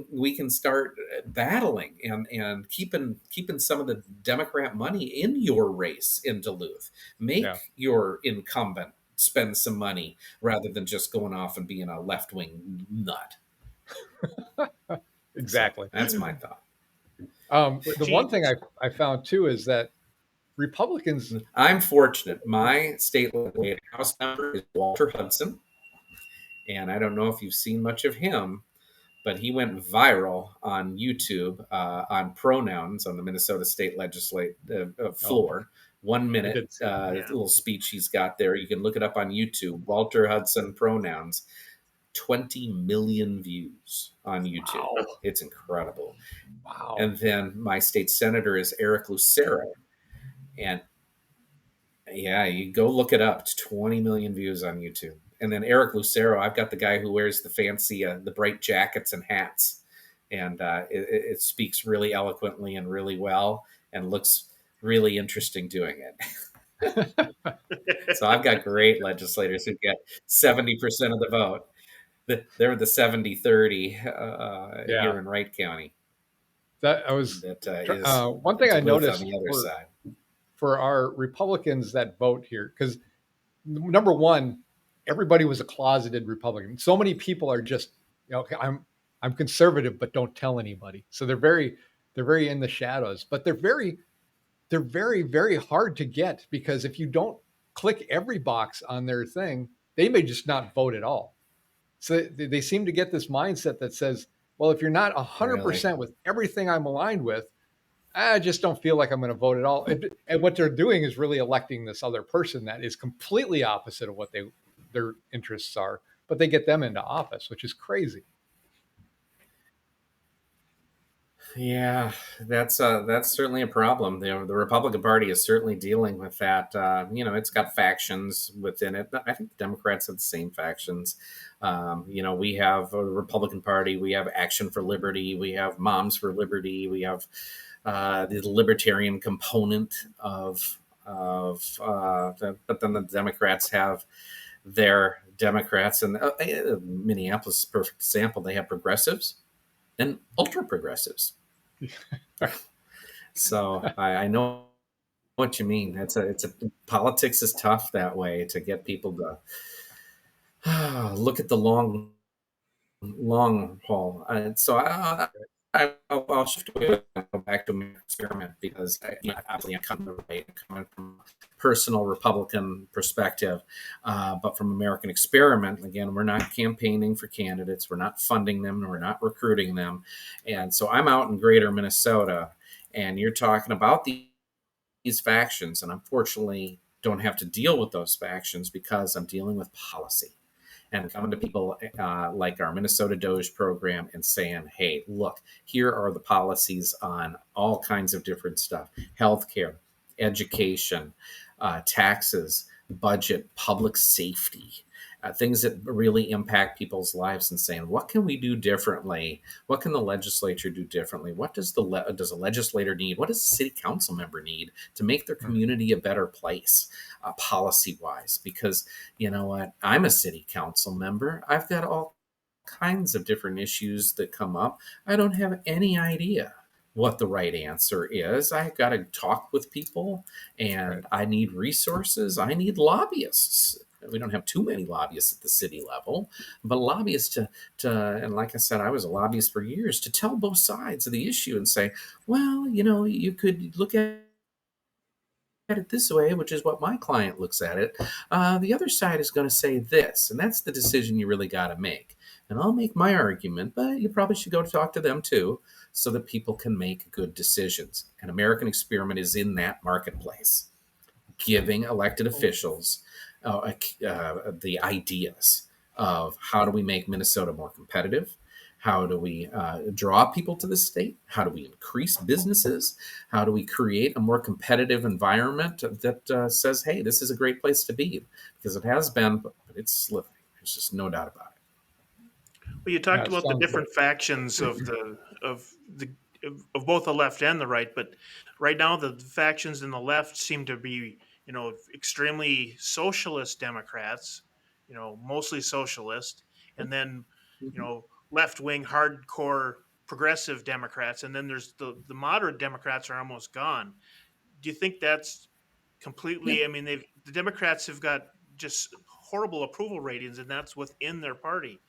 we can start battling and keeping some of the Democrat money in your race in Duluth. Make your incumbent spend some money rather than just going off and being a left-wing nut. Exactly. So that's my thought. The one thing I found too is that Republicans. I'm fortunate. My state House member is Walter Hudson. And I don't know if you've seen much of him, but he went viral on YouTube on pronouns on the Minnesota State Legislative floor. 1 minute little speech he's got there. You can look it up on YouTube. Walter Hudson pronouns. 20 million views on YouTube. Wow. It's incredible. Wow. And then my state senator is Eric Lucero. And you go look it up. It's 20 million views on YouTube. And then Eric Lucero, I've got the guy who wears the fancy, the bright jackets and hats. And it speaks really eloquently and really well and looks really interesting doing it. So I've got great legislators who get 70% of the vote. They're the 70-30 here in Wright County. One thing I noticed on the other side. For our Republicans that vote here, because number one, everybody was a closeted Republican. So many people are just, okay, I'm conservative, but don't tell anybody. So they're very in the shadows. But they're very, very hard to get, because if you don't click every box on their thing, they may just not vote at all. So they seem to get this mindset that says, well, if you're not 100% with everything I'm aligned with, I just don't feel like I'm going to vote at all. And what they're doing is really electing this other person that is completely opposite of what their interests are, but they get them into office, which is crazy. Yeah, that's certainly a problem. The Republican Party is certainly dealing with that. It's got factions within it. I think the Democrats have the same factions. We have a Republican Party. We have Action for Liberty. We have Moms for Liberty. We have the libertarian component but then the Democrats have their Democrats, and Minneapolis is a perfect example. They have progressives and ultra progressives. So I know what you mean. Politics is tough that way, to get people to look at the long haul. I'll shift away and go back to my experiment because obviously I'm coming from a personal Republican perspective, but from American Experiment, again, we're not campaigning for candidates, we're not funding them, we're not recruiting them, and so I'm out in Greater Minnesota, and you're talking about these factions, and unfortunately, don't have to deal with those factions because I'm dealing with policy and coming to people like our Minnesota DOGE program and saying, hey, look, here are the policies on all kinds of different stuff: healthcare, education, taxes, budget, public safety. Things that really impact people's lives, and saying, what can we do differently? What can the legislature do differently? What does does a legislator need? What does a city council member need to make their community a better place, policy wise? Because you know what? I'm a city council member. I've got all kinds of different issues that come up. I don't have any idea what the right answer is. I've got to talk with people, and I need resources. I need lobbyists. We don't have too many lobbyists at the city level, but lobbyists and like I said, I was a lobbyist for years, to tell both sides of the issue and say, well, you could look at it this way, which is what my client looks at it. The other side is going to say this, and that's the decision you really got to make. And I'll make my argument, but you probably should go talk to them too, so that people can make good decisions. And American Experiment is in that marketplace, giving elected officials the ideas of how do we make Minnesota more competitive? How do we draw people to the state? How do we increase businesses? How do we create a more competitive environment that says, hey, this is a great place to be? Because it has been, but it's slipping. There's just no doubt about it. Well, you talked about the different factions of both the left and the right, but right now the factions in the left seem to be, extremely socialist Democrats, mostly socialist, and then, left wing hardcore progressive Democrats, and then there's the moderate Democrats are almost gone. Do you think that's completely? Yeah. I mean, the Democrats have got just horrible approval ratings, and that's within their party.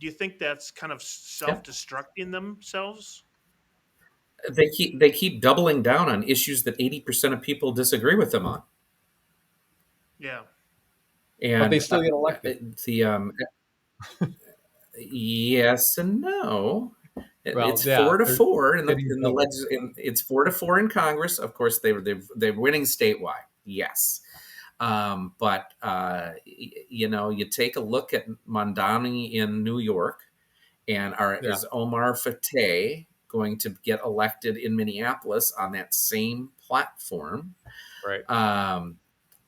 Do you think that's kind of self-destructing themselves? They keep doubling down on issues that 80% of people disagree with them on. Yeah. And but they still get elected. Yes and no. Well, It's yeah, 4-4 it's 4-4 in Congress. Of course, they're winning statewide. Yes. But you take a look at Mondani in New York, and is Omar Fateh going to get elected in Minneapolis on that same platform? Right.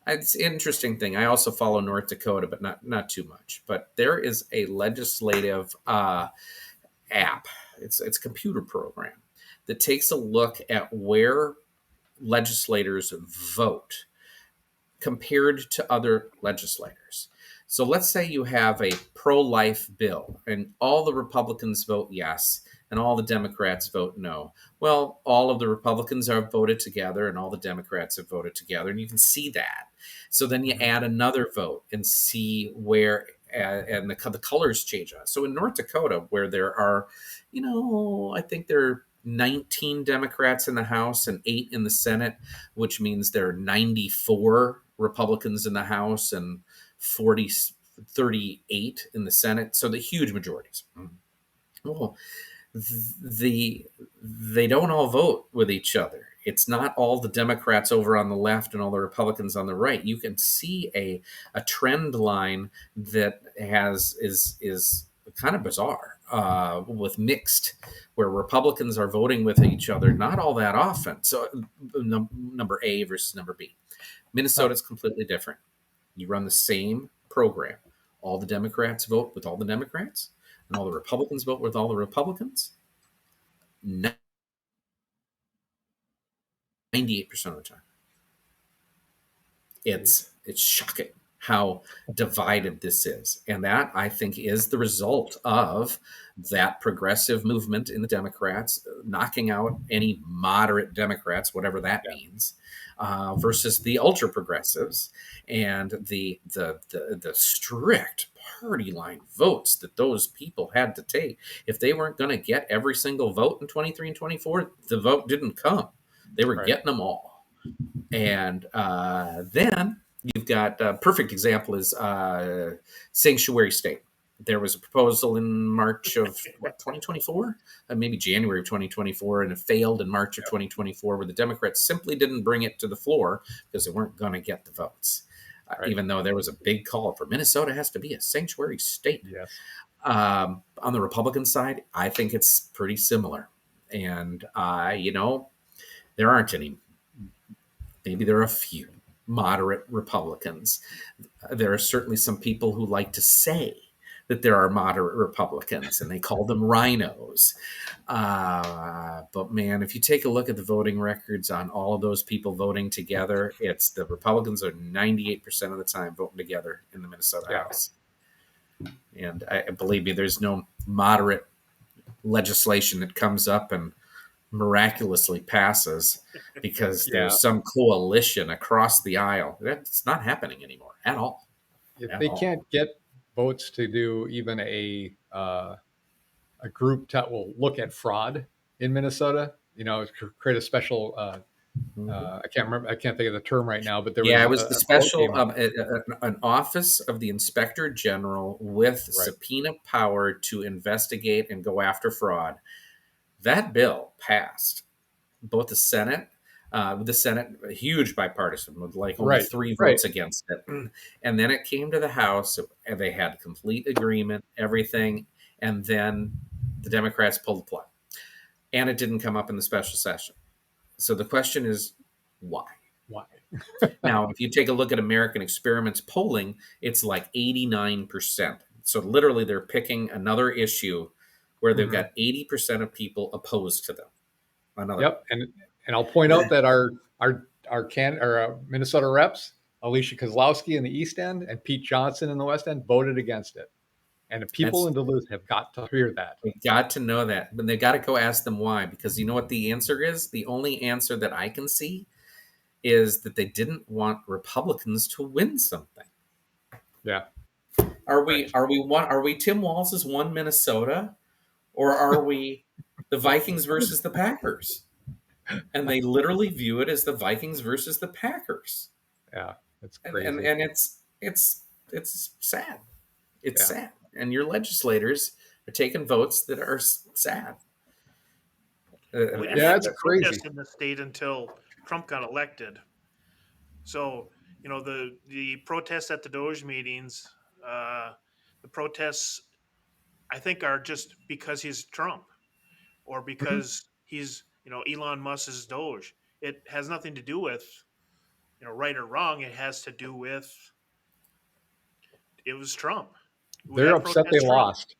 It's an interesting thing. I also follow North Dakota, but not too much. But there is a legislative app. It's a computer program that takes a look at where legislators vote compared to other legislators. So let's say you have a pro-life bill and all the Republicans vote yes and all the Democrats vote no. Well, all of the Republicans have voted together and all the Democrats have voted together, and you can see that. So then you add another vote and see where and the colors change. So in North Dakota, where there are, I think there are 19 Democrats in the House and 8 in the Senate, which means there are 94 Republicans in the House and 38 in the Senate. So the huge majorities. Well, they don't all vote with each other. It's not all the Democrats over on the left and all the Republicans on the right. You can see a trend line that is kind of bizarre, with mixed, where Republicans are voting with each other not all that often. So number A versus number B. Minnesota is completely different. You run the same program. All the Democrats vote with all the Democrats, and all the Republicans vote with all the Republicans. 98% of the time. It's shocking how divided this is. And that, I think, is the result of that progressive movement in the Democrats, knocking out any moderate Democrats, whatever that means, versus the ultra progressives and the strict party line votes that those people had to take. If they weren't going to get every single vote in 23 and 24, the vote didn't come. They were getting them all. And then you've got a perfect example is sanctuary state. There was a proposal in March of 2024, maybe January of 2024, and it failed in March of 2024, where the Democrats simply didn't bring it to the floor because they weren't going to get the votes, even though there was a big call for Minnesota has to be a sanctuary state. Yes. On the Republican side, I think it's pretty similar. And, there aren't any. Maybe there are a few moderate Republicans. There are certainly some people who like to say that there are moderate Republicans, and they call them rhinos. But man, if you take a look at the voting records on all of those people voting together, it's the Republicans are 98% of the time voting together in the Minnesota House. And I believe me, there's no moderate legislation that comes up and miraculously passes because there's some coalition across the aisle. That's not happening anymore at all. If they can't get votes to do even a group that will look at fraud in Minnesota, create a special I can't think of the term right now, but there was the special an office of the Inspector General with subpoena power to investigate and go after fraud. That bill passed both the Senate, huge bipartisan, with like only 3 votes against it. And then it came to the House, and they had complete agreement, everything. And then the Democrats pulled the plug. And it didn't come up in the special session. So the question is, why? Now, if you take a look at American Experiment's polling, it's like 89%. So literally they're picking another issue where they've got 80% of people opposed to them. And I'll point out that our Minnesota reps, Alicia Kozlowski in the East End and Pete Johnson in the West End, voted against it. And the people in Duluth have got to hear that. We got to know that. But they got to go ask them why. Because you know what the answer is? The only answer that I can see is that they didn't want Republicans to win something. Yeah. Are we Tim Walz's One Minnesota? Or are we the Vikings versus the Packers? And they literally view it as the Vikings versus the Packers. Yeah, it's crazy. And it's sad. It's sad. And your legislators are taking votes that are sad. It's crazy. In the state until Trump got elected. So, the protests at the DOGE meetings, the protests, I think, are just because he's Trump or because he's, Elon Musk's DOGE. It has nothing to do with, right or wrong. It has to do with it was Trump. They're upset they lost.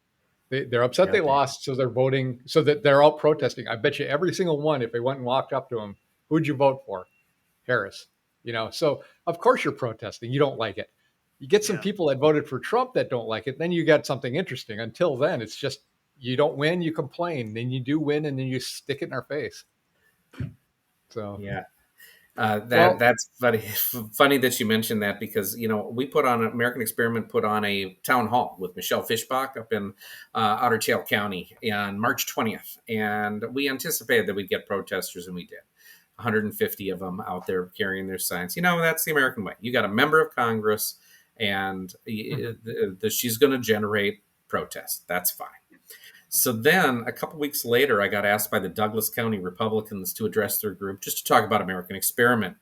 They're upset they lost, so they're voting, so that they're out protesting. I bet you every single one, if they went and walked up to him, who'd you vote for? Harris. So of course you're protesting. You don't like it. You get some people that voted for Trump that don't like it, then you got something interesting. Until then, it's just you don't win, you complain. Then you do win, and then you stick it in our face. So that's funny. Funny that you mentioned that because American Experiment put on a town hall with Michelle Fishbach up in Otter Tail County on March 20th, and we anticipated that we'd get protesters, and we did. 150 of them out there carrying their signs. That's the American way. You got a member of Congress, and she's going to generate protest. That's fine. So then a couple weeks later, I got asked by the Douglas County Republicans to address their group just to talk about American Experiment.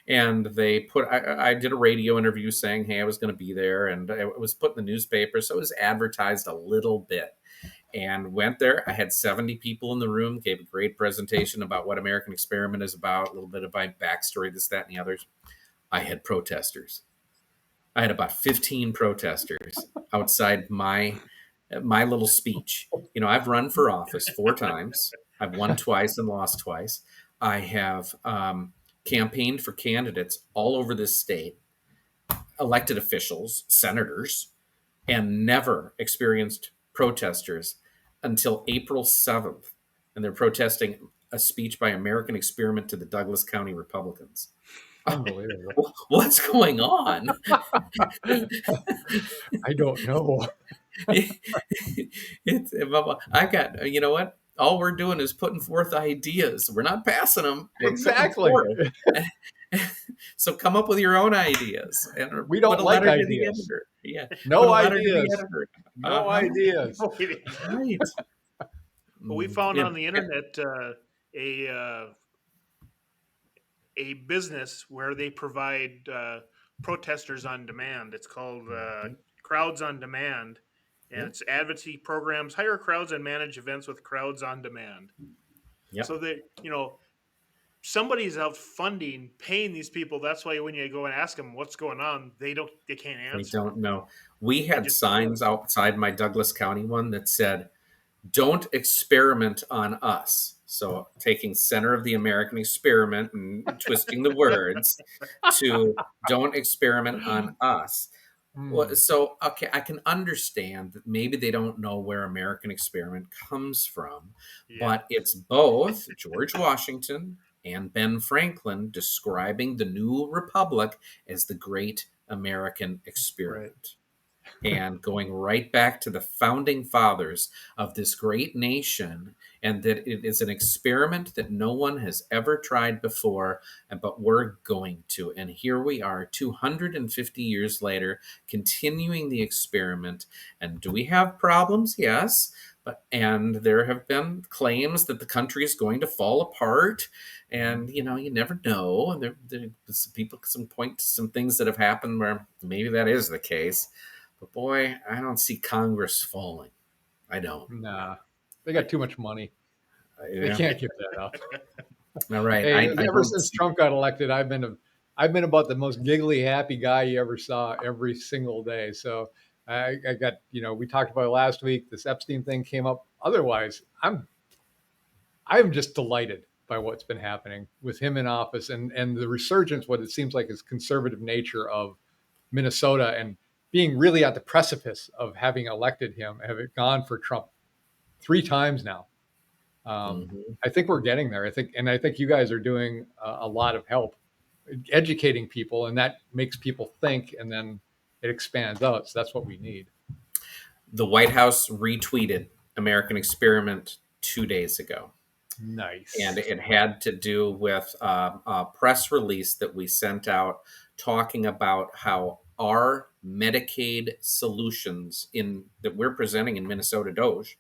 And they I did a radio interview saying, hey, I was going to be there, and it was put in the newspaper. So it was advertised a little bit. And went there. I had 70 people in the room, gave a great presentation about what American Experiment is about, a little bit of my backstory, this, that, and the others. I had protesters. I had about 15 protesters outside my little speech. I've run for office 4 times. I've won twice and lost twice. I have campaigned for candidates all over this state, elected officials, senators, and never experienced protesters until April 7th. And they're protesting a speech by American Experiment to the Douglas County Republicans. Unbelievable. What's going on? I don't know. I got, you know what? All we're doing is putting forth ideas. We're not passing them. We're putting them Exactly. forth. So come up with your own ideas and We put don't a like letter to the ideas. editor. Yeah. Put No a letter to the ideas. editor. No ideas. Right. But we found Yeah. on the internet a a business where they provide protesters on demand. It's called Crowds on Demand, and it's advocacy programs, hire crowds and manage events with crowds on demand. Yep. So that somebody's out funding, paying these people. That's why when you go and ask them what's going on, they can't They answer. don't know. We had just signs outside my Douglas County one that said, "Don't experiment on us." So taking center of the American experiment and twisting the words to "Don't experiment on us." Well, so okay, I can understand that maybe they don't know where American experiment comes from, but it's both George Washington and Ben Franklin describing the new republic as the great American experiment. And going right back to the founding fathers of this great nation, and that it is an experiment that no one has ever tried before, but we're going to. And here we are 250 years later, continuing the experiment. And do we have problems? Yes. And there have been claims that the country is going to fall apart. And, you never know. And people some point to some things that have happened where maybe that is the case. But boy, I don't see Congress falling. I don't. Nah, they got too much money. They can't give that up. All right. Hey, ever since Trump got elected, I've been about the most giggly, happy guy you ever saw every single day. So I got, we talked about it last week. This Epstein thing came up. Otherwise, I'm just delighted by what's been happening with him in office and the resurgence, what it seems like is conservative nature of Minnesota, and being really at the precipice of having elected him, have it gone for Trump 3 times now. I think we're getting there. I think you guys are doing a lot of help educating people, and that makes people think, and then it expands out. So that's what we need. The White House retweeted American Experiment 2 days ago. Nice. And it had to do with a press release that we sent out talking about how our Medicaid solutions that we're presenting in Minnesota DOGE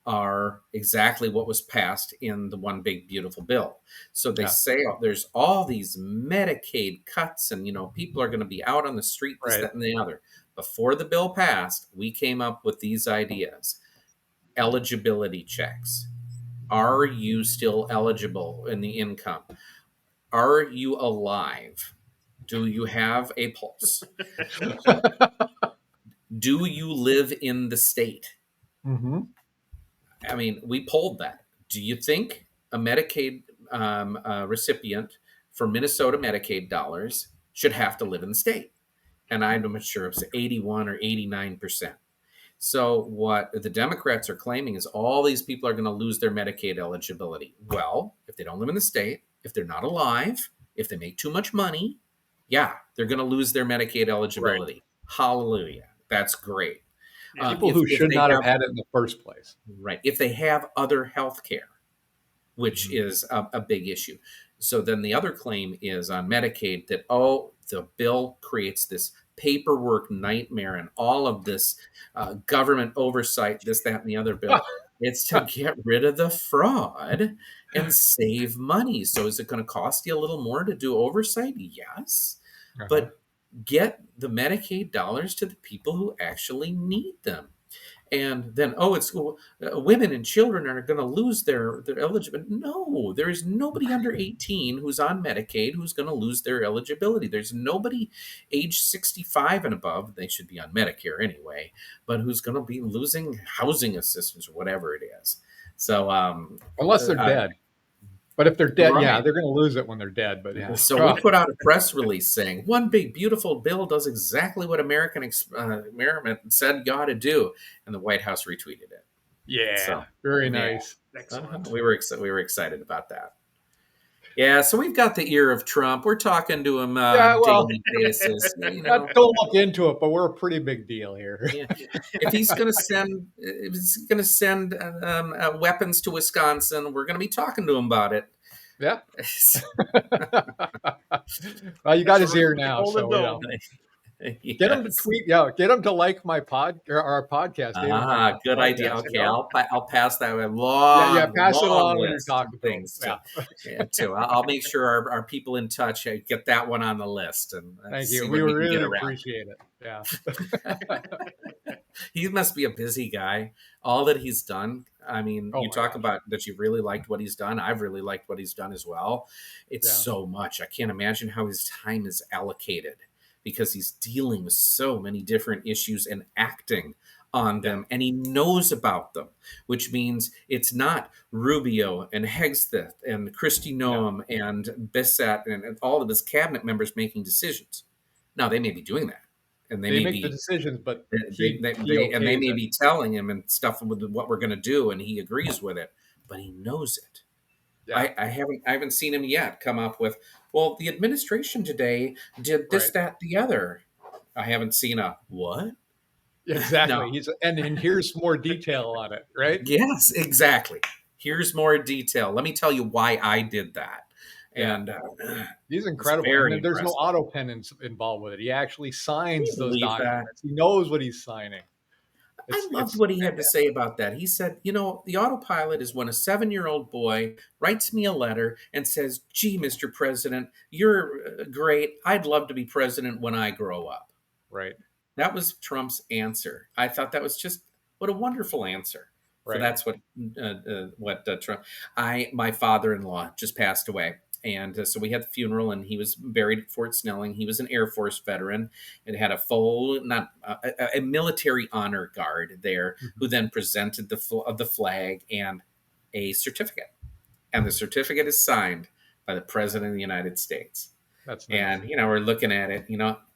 are exactly what was passed in the One Big Beautiful Bill. So they say there's all these Medicaid cuts, and people are going to be out on the street, this, that, and the other. Before the bill passed, we came up with these ideas. Eligibility checks. Are you still eligible in the income? Are you alive? Do you have a pulse? Do you live in the state? Mm-hmm. I mean, we polled that. Do you think a Medicaid recipient for Minnesota Medicaid dollars should have to live in the state? And I'm not sure if it's 81 or 89%. So what the Democrats are claiming is all these people are going to lose their Medicaid eligibility. Well, if they don't live in the state, if they're not alive, if they make too much money, they're going to lose their Medicaid eligibility. Right. Hallelujah. That's great. People who should not have had it in the first place. Right. If they have other health care, which is a big issue. So then the other claim is on Medicaid that, the bill creates this paperwork nightmare and all of this government oversight, this, that, and the other bill. It's to get rid of the fraud and save money. So is it going to cost you a little more to do oversight? Yes. But get the Medicaid dollars to the people who actually need them. And then, it's women and children are going to lose their eligibility. No, there is nobody under 18 who's on Medicaid who's going to lose their eligibility. There's nobody age 65 and above, they should be on Medicare anyway, but who's going to be losing housing assistance or whatever it is. So, unless they're dead. But if they're dead, they're going to lose it when they're dead. But So we put out a press release saying One Big Beautiful Bill does exactly what American Experiment said you ought to do, and the White House retweeted it. Yeah, so, very nice. Excellent. We were excited about that. Yeah, so we've got the ear of Trump. We're talking to him Yeah, on a well, daily basis. don't look into it, but we're a pretty big deal here. Yeah. If he's going to send weapons to Wisconsin, we're going to be talking to him about it. Yeah. Well, you got That's his right. ear now, Golden so Dome. get him to Yes. tweet. Yeah, get him to like my our podcast. Dave and Harry's Good idea. podcast. Okay, I'll pass that a Yeah, long, pass it long along when you're list talking of to him. things Yeah. to. I'll make sure our people in touch get that one on the list and Thank see you. what We we can get really around. appreciate it. Yeah. He must be a busy guy. All that he's done. I mean, Oh you my talk gosh. about that you really liked what he's done. I've really liked what he's done as well. It's Yeah. so much. I can't imagine how his time is allocated because he's dealing with so many different issues and acting on them, and he knows about them, which means it's not Rubio and Hegseth and Kristi Noem and Bissett and all of his cabinet members making decisions. Now, they may be doing that, and they may make the be decisions, but they may be telling him and stuff with what we're going to do, and he agrees with it, but he knows it. Yeah. I haven't seen him yet come up with, well, the administration today did this, Right. that, the other. I haven't seen a what? Exactly. No. And here's more detail on it, right? Yes, exactly. Here's more detail. Let me tell you why I did that. Yeah. And He's incredible. very And there's no impressive. auto pen involved with it. He actually signs those believe that? documents. He knows what he's signing. I loved what he had to say about that. He said, the autopilot is when a 7-year-old boy writes me a letter and says, gee, Mr. President, you're great. I'd love to be president when I grow up. Right. That was Trump's answer. I thought that was just what a wonderful answer. Right. So that's what Trump. My father-in-law just passed away, and so we had the funeral, and he was buried at Fort Snelling. He was an Air Force veteran, and had a full, not a military honor guard there, who then presented the flag and a certificate, and the certificate is signed by the President of the United States. That's nice. And we're looking at it.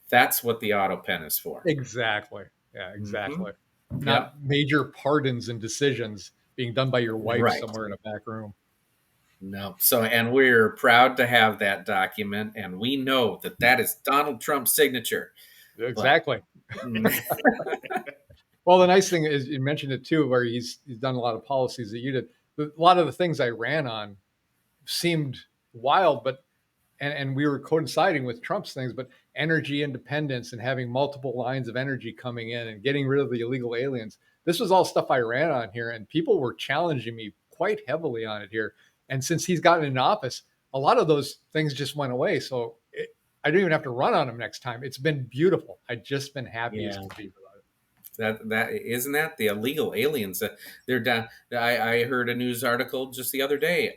That's what the auto pen is for. Exactly. Yeah, exactly. Mm-hmm. Not major pardons and decisions being done by your wife Right. somewhere in a back room. No. So, and we're proud to have that document, and we know that is Donald Trump's signature. Exactly. Well, the nice thing is you mentioned it too, where he's done a lot of policies that you did. A lot of the things I ran on seemed wild, but and we were coinciding with Trump's things, but energy independence and having multiple lines of energy coming in and getting rid of the illegal aliens. This was all stuff I ran on here, and people were challenging me quite heavily on it here. And since he's gotten in office, a lot of those things just went away. So I don't even have to run on him next time. It's been beautiful. I've just been happy as can be about it. That isn't that the illegal aliens. They're down. I heard a news article just the other day.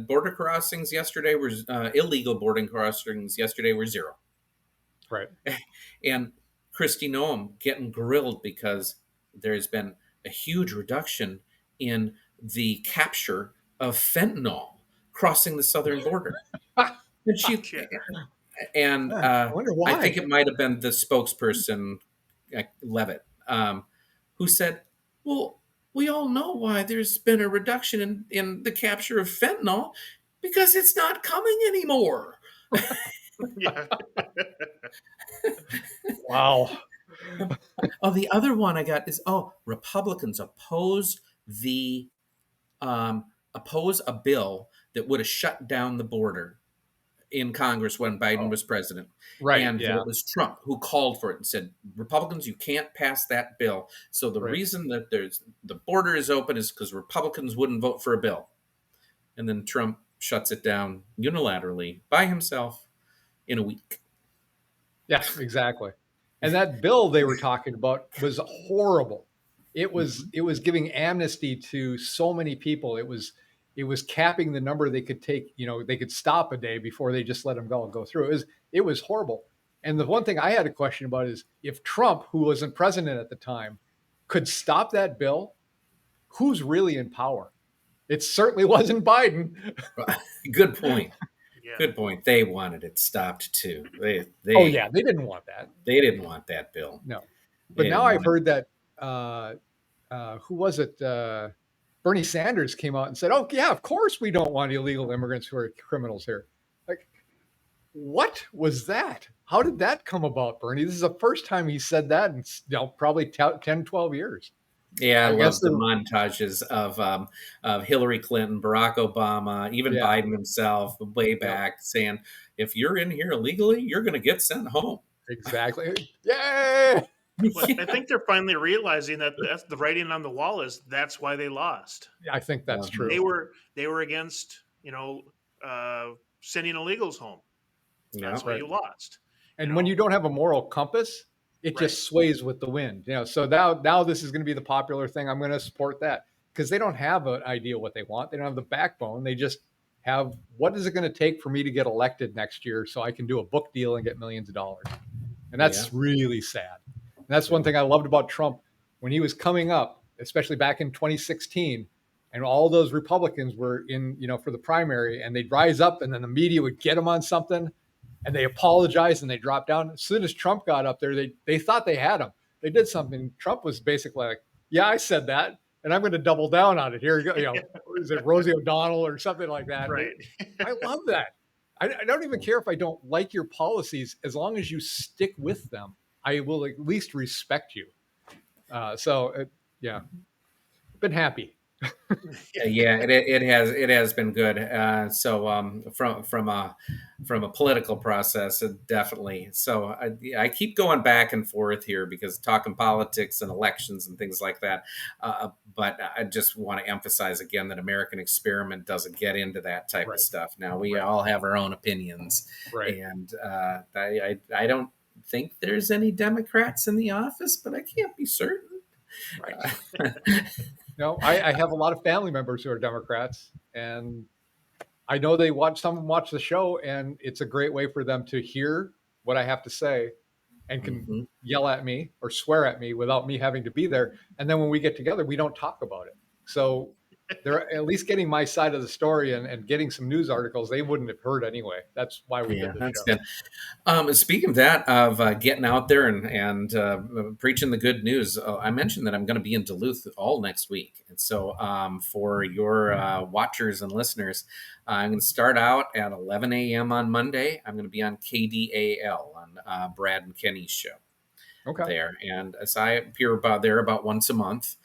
Border crossings yesterday were illegal border crossings yesterday were 0. Right. And Kristi Noem getting grilled because there's been a huge reduction in the capture of fentanyl crossing the southern border. And I wonder why. I think it might have been the spokesperson, Levitt, who said, well, we all know why there's been a reduction in the capture of fentanyl, because it's not coming anymore. Yeah. Wow. Oh, the other one I got is, Republicans opposed a bill that would have shut down the border in Congress when Biden was president. Right. And yeah. it was Trump who called for it and said, Republicans, you can't pass that bill. So the reason that the border is open is because Republicans wouldn't vote for a bill. And then Trump shuts it down unilaterally by himself in a week. Yeah, exactly. And that bill they were talking about was horrible. It was giving amnesty to so many people. It was capping the number they could take. They could stop a day before they just let them go through. It was horrible. And the one thing I had a question about is if Trump, who wasn't president at the time, could stop that bill, who's really in power? It certainly wasn't Biden. Good point. Yeah. Good point. They wanted it stopped too. They didn't want that. They didn't want that bill. No. But now I've heard that who was it? Bernie Sanders came out and said, "Oh yeah, of course we don't want illegal immigrants who are criminals here." Like, what was that? How did that come about, Bernie? This is the first time he said that in probably 10, 12 years. Yeah, I I guess love the montages of Hillary Clinton, Barack Obama, even yeah, Biden himself, way yep, back, saying, "If you're in here illegally, you're going to get sent home." exactly. Yay! But I think they're finally realizing that that's the writing on the wall is that's why they lost. I think that's Mhm. true. They were against sending illegals home. Yeah, That's why Right. you lost. You And when know, you don't have a moral compass, it right? just sways with the wind. So now this is going to be the popular thing. I'm going to support that because they don't have an idea what they want. They don't have the backbone. They just have, what is it going to take for me to get elected next year so I can do a book deal and get millions of dollars? And yeah, that's really sad. And that's one yeah, thing I loved about Trump when he was coming up, especially back in 2016. And all those Republicans were in, for the primary, and they'd rise up, and then the media would get them on something, and they apologized and they dropped down. As soon as Trump got up there, they thought they had him. They did something. Trump was basically like, "Yeah, I said that, and I'm going to double down on it. Here you go." Is it Rosie O'Donnell or something like that? Right. I love that. I don't even care if I don't like your policies, as long as you stick with them. I will at least respect you. Yeah, been happy. yeah. It has been good. From a political process, definitely. So I keep going back and forth here because talking politics and elections and things like that. But I just want to emphasize again that American Experiment doesn't get into that type of Right, stuff. Now we right, all have our own opinions, right, and I don't think there's any Democrats in the office, but I can't be certain. right. I have a lot of family members who are Democrats, and I know some of them watch the show, and it's a great way for them to hear what I have to say and can Mhm. yell at me or swear at me without me having to be there. And then when we get together, we don't talk about it. So they're at least getting my side of the story, and getting some news articles they wouldn't have heard anyway. That's why we Yeah, did the that's show. good. Speaking of that, of getting out there and preaching the good news, I mentioned that I'm going to be in Duluth all next week. And so, for your watchers and listeners, I'm going to start out at 11 a.m. on Monday. I'm going to be on KDAL on Brad and Kenny's show Okay. there. And as I appear about once a month,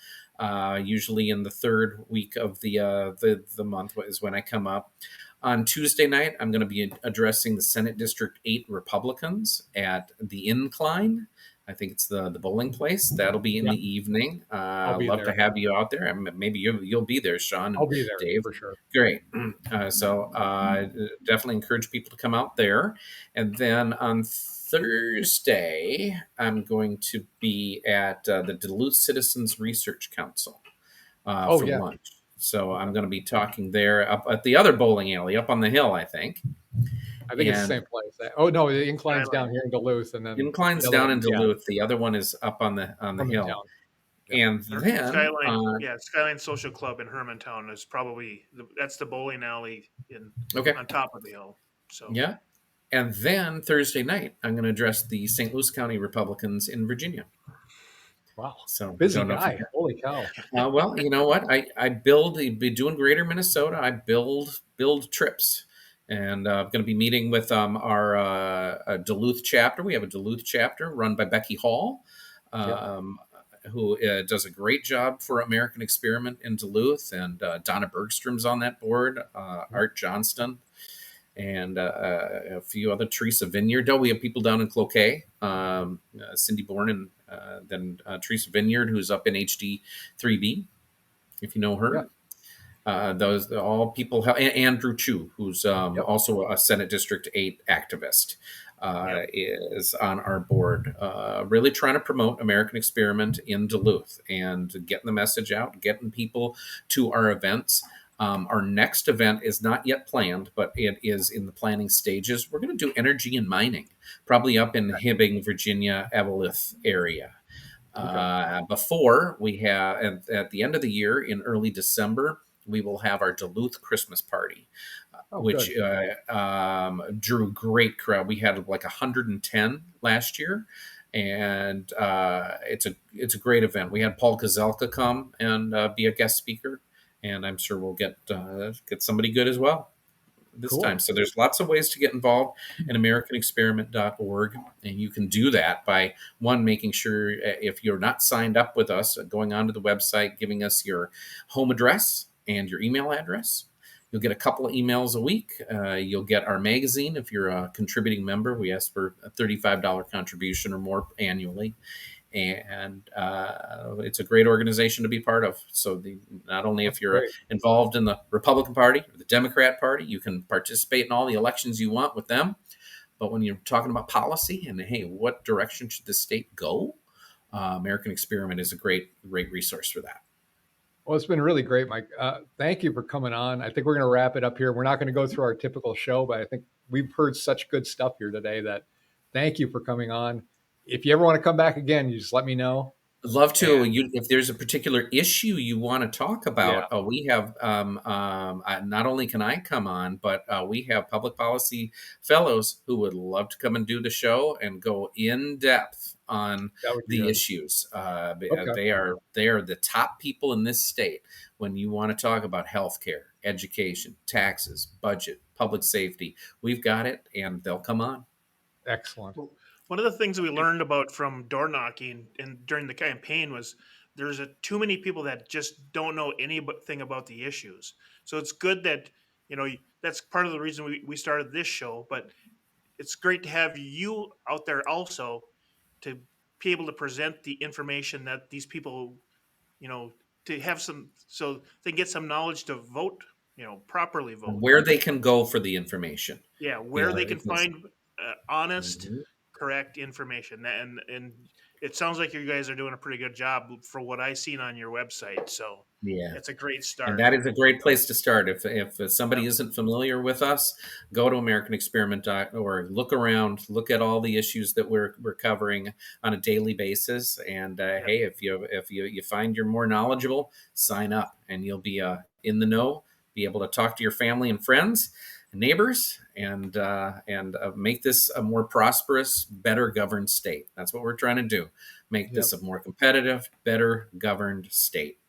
usually in the third week of the month is when I come up. On Tuesday night, I'm going to be addressing the Senate District 8 Republicans at the Incline. I think it's the bowling place. That'll be in Yeah, the evening. I'll be Love to there. have you out there. Maybe you'll be there, Shawn I'll and be there Dave. for sure. Great. Definitely encourage people to come out there. And then on Thursday, I'm going to be at the Duluth Citizens Research Council Oh for yeah. lunch. So Okay. I'm going to be talking there up at the other bowling alley up on the hill, I think. I think it's the And same place. Oh no, the incline's down Skyline. here in Duluth, and then the Incline's other down one, in yeah, Duluth. The other one is up on the hill. Hermantown. Yeah. And then Skyline, yeah, Skyline Social Club in Hermantown is probably that's the bowling alley okay, on top of the hill. So yeah. And then Thursday night, I'm going to address the St. Louis County Republicans in Virginia. Wow, So busy don't know if guy. Holy cow. well, you know what? I be doing Greater Minnesota. I build trips, and I'm going to be meeting with our Duluth chapter. We have a Duluth chapter run by Becky Hall, Yep. who does a great job for American Experiment in Duluth, and Donna Bergstrom's on that board. Art Johnston. And a few other, Teresa Vineyard. Oh, we have people down in Cloquet, Cindy Bourne, and then Teresa Vineyard, who's up in HD3B, if you know her. Those all people have, Andrew Chu, who's Yep. also a Senate District 8 activist, is on our board, really trying to promote American Experiment in Duluth and getting the message out, getting people to our events. Our next event is not yet planned, but it is in the planning stages. We're going to do energy and mining, probably up in Hibbing, Virginia, Eveleth area. Before we have, at the end of the year in early December, we will have our Duluth Christmas party, which drew a great crowd. We had like 110 last year, and it's a great event. We had Paul Kazelka come and be a guest speaker. and I'm sure we'll get somebody good as well this time. So there's lots of ways to get involved in AmericanExperiment.org, and you can do that by making sure if you're not signed up with us, going onto the website, giving us your home address and your email address. You'll get a couple of emails a week. You'll get our magazine if you're a contributing member. We ask for a $35 contribution or more annually. And it's a great organization to be part of. So not only if you're involved in the Republican Party or the Democrat Party, you can participate in all the elections you want with them. But when you're talking about policy and, hey, what direction should the state go? American Experiment is a great resource for that. Well, it's been really great, Mike. Thank you for coming on. I think we're going to wrap it up here. We're not going to go through our typical show, but I think we've heard such good stuff here today that thank you for coming on. If you ever want to come back again, you just let me know. I'd love to. If there's a particular issue you want to talk about, we have not only can I come on, but we have public policy fellows who would love to come and do the show and go in depth on the issues. They are the top people in this state when you want to talk about healthcare, education, taxes, budget, public safety. We've got it, and they'll come on. Excellent. One of the things that we learned about from door knocking and during the campaign was there's too many people that just don't know anything about the issues. So it's good that, that's part of the reason we started this show, but it's great to have you out there also to be able to present the information that these people, to have so they get some knowledge to vote, properly vote. Where they can go for the information. Yeah, where they can find honest, correct information. And it sounds like you guys are doing a pretty good job for what I've seen on your website. So it's a great start. And that is a great place to start. If somebody isn't familiar with us, go to AmericanExperiment.org, look around, look at all the issues that we're covering on a daily basis. And hey, if you find you're more knowledgeable, sign up and you'll be in the know, be able to talk to your family and friends, neighbors, and make this a more prosperous, better governed state. That's what we're trying to do. Make this a more competitive, better governed state.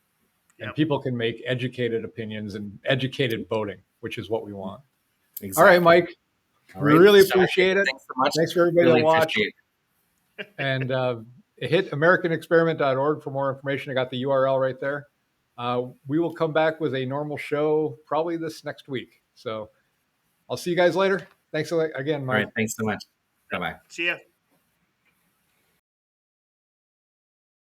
And people can make educated opinions and educated voting, which is what we want. Exactly. All right, Mike. We really appreciate it. Thanks so much. Thanks for everybody to watch. And hit AmericanExperiment.org for more information. I got the URL right there. We will come back with a normal show probably this next week. So I'll see you guys later. Thanks again, Mike. All right. Thanks so much. Bye-bye. See ya.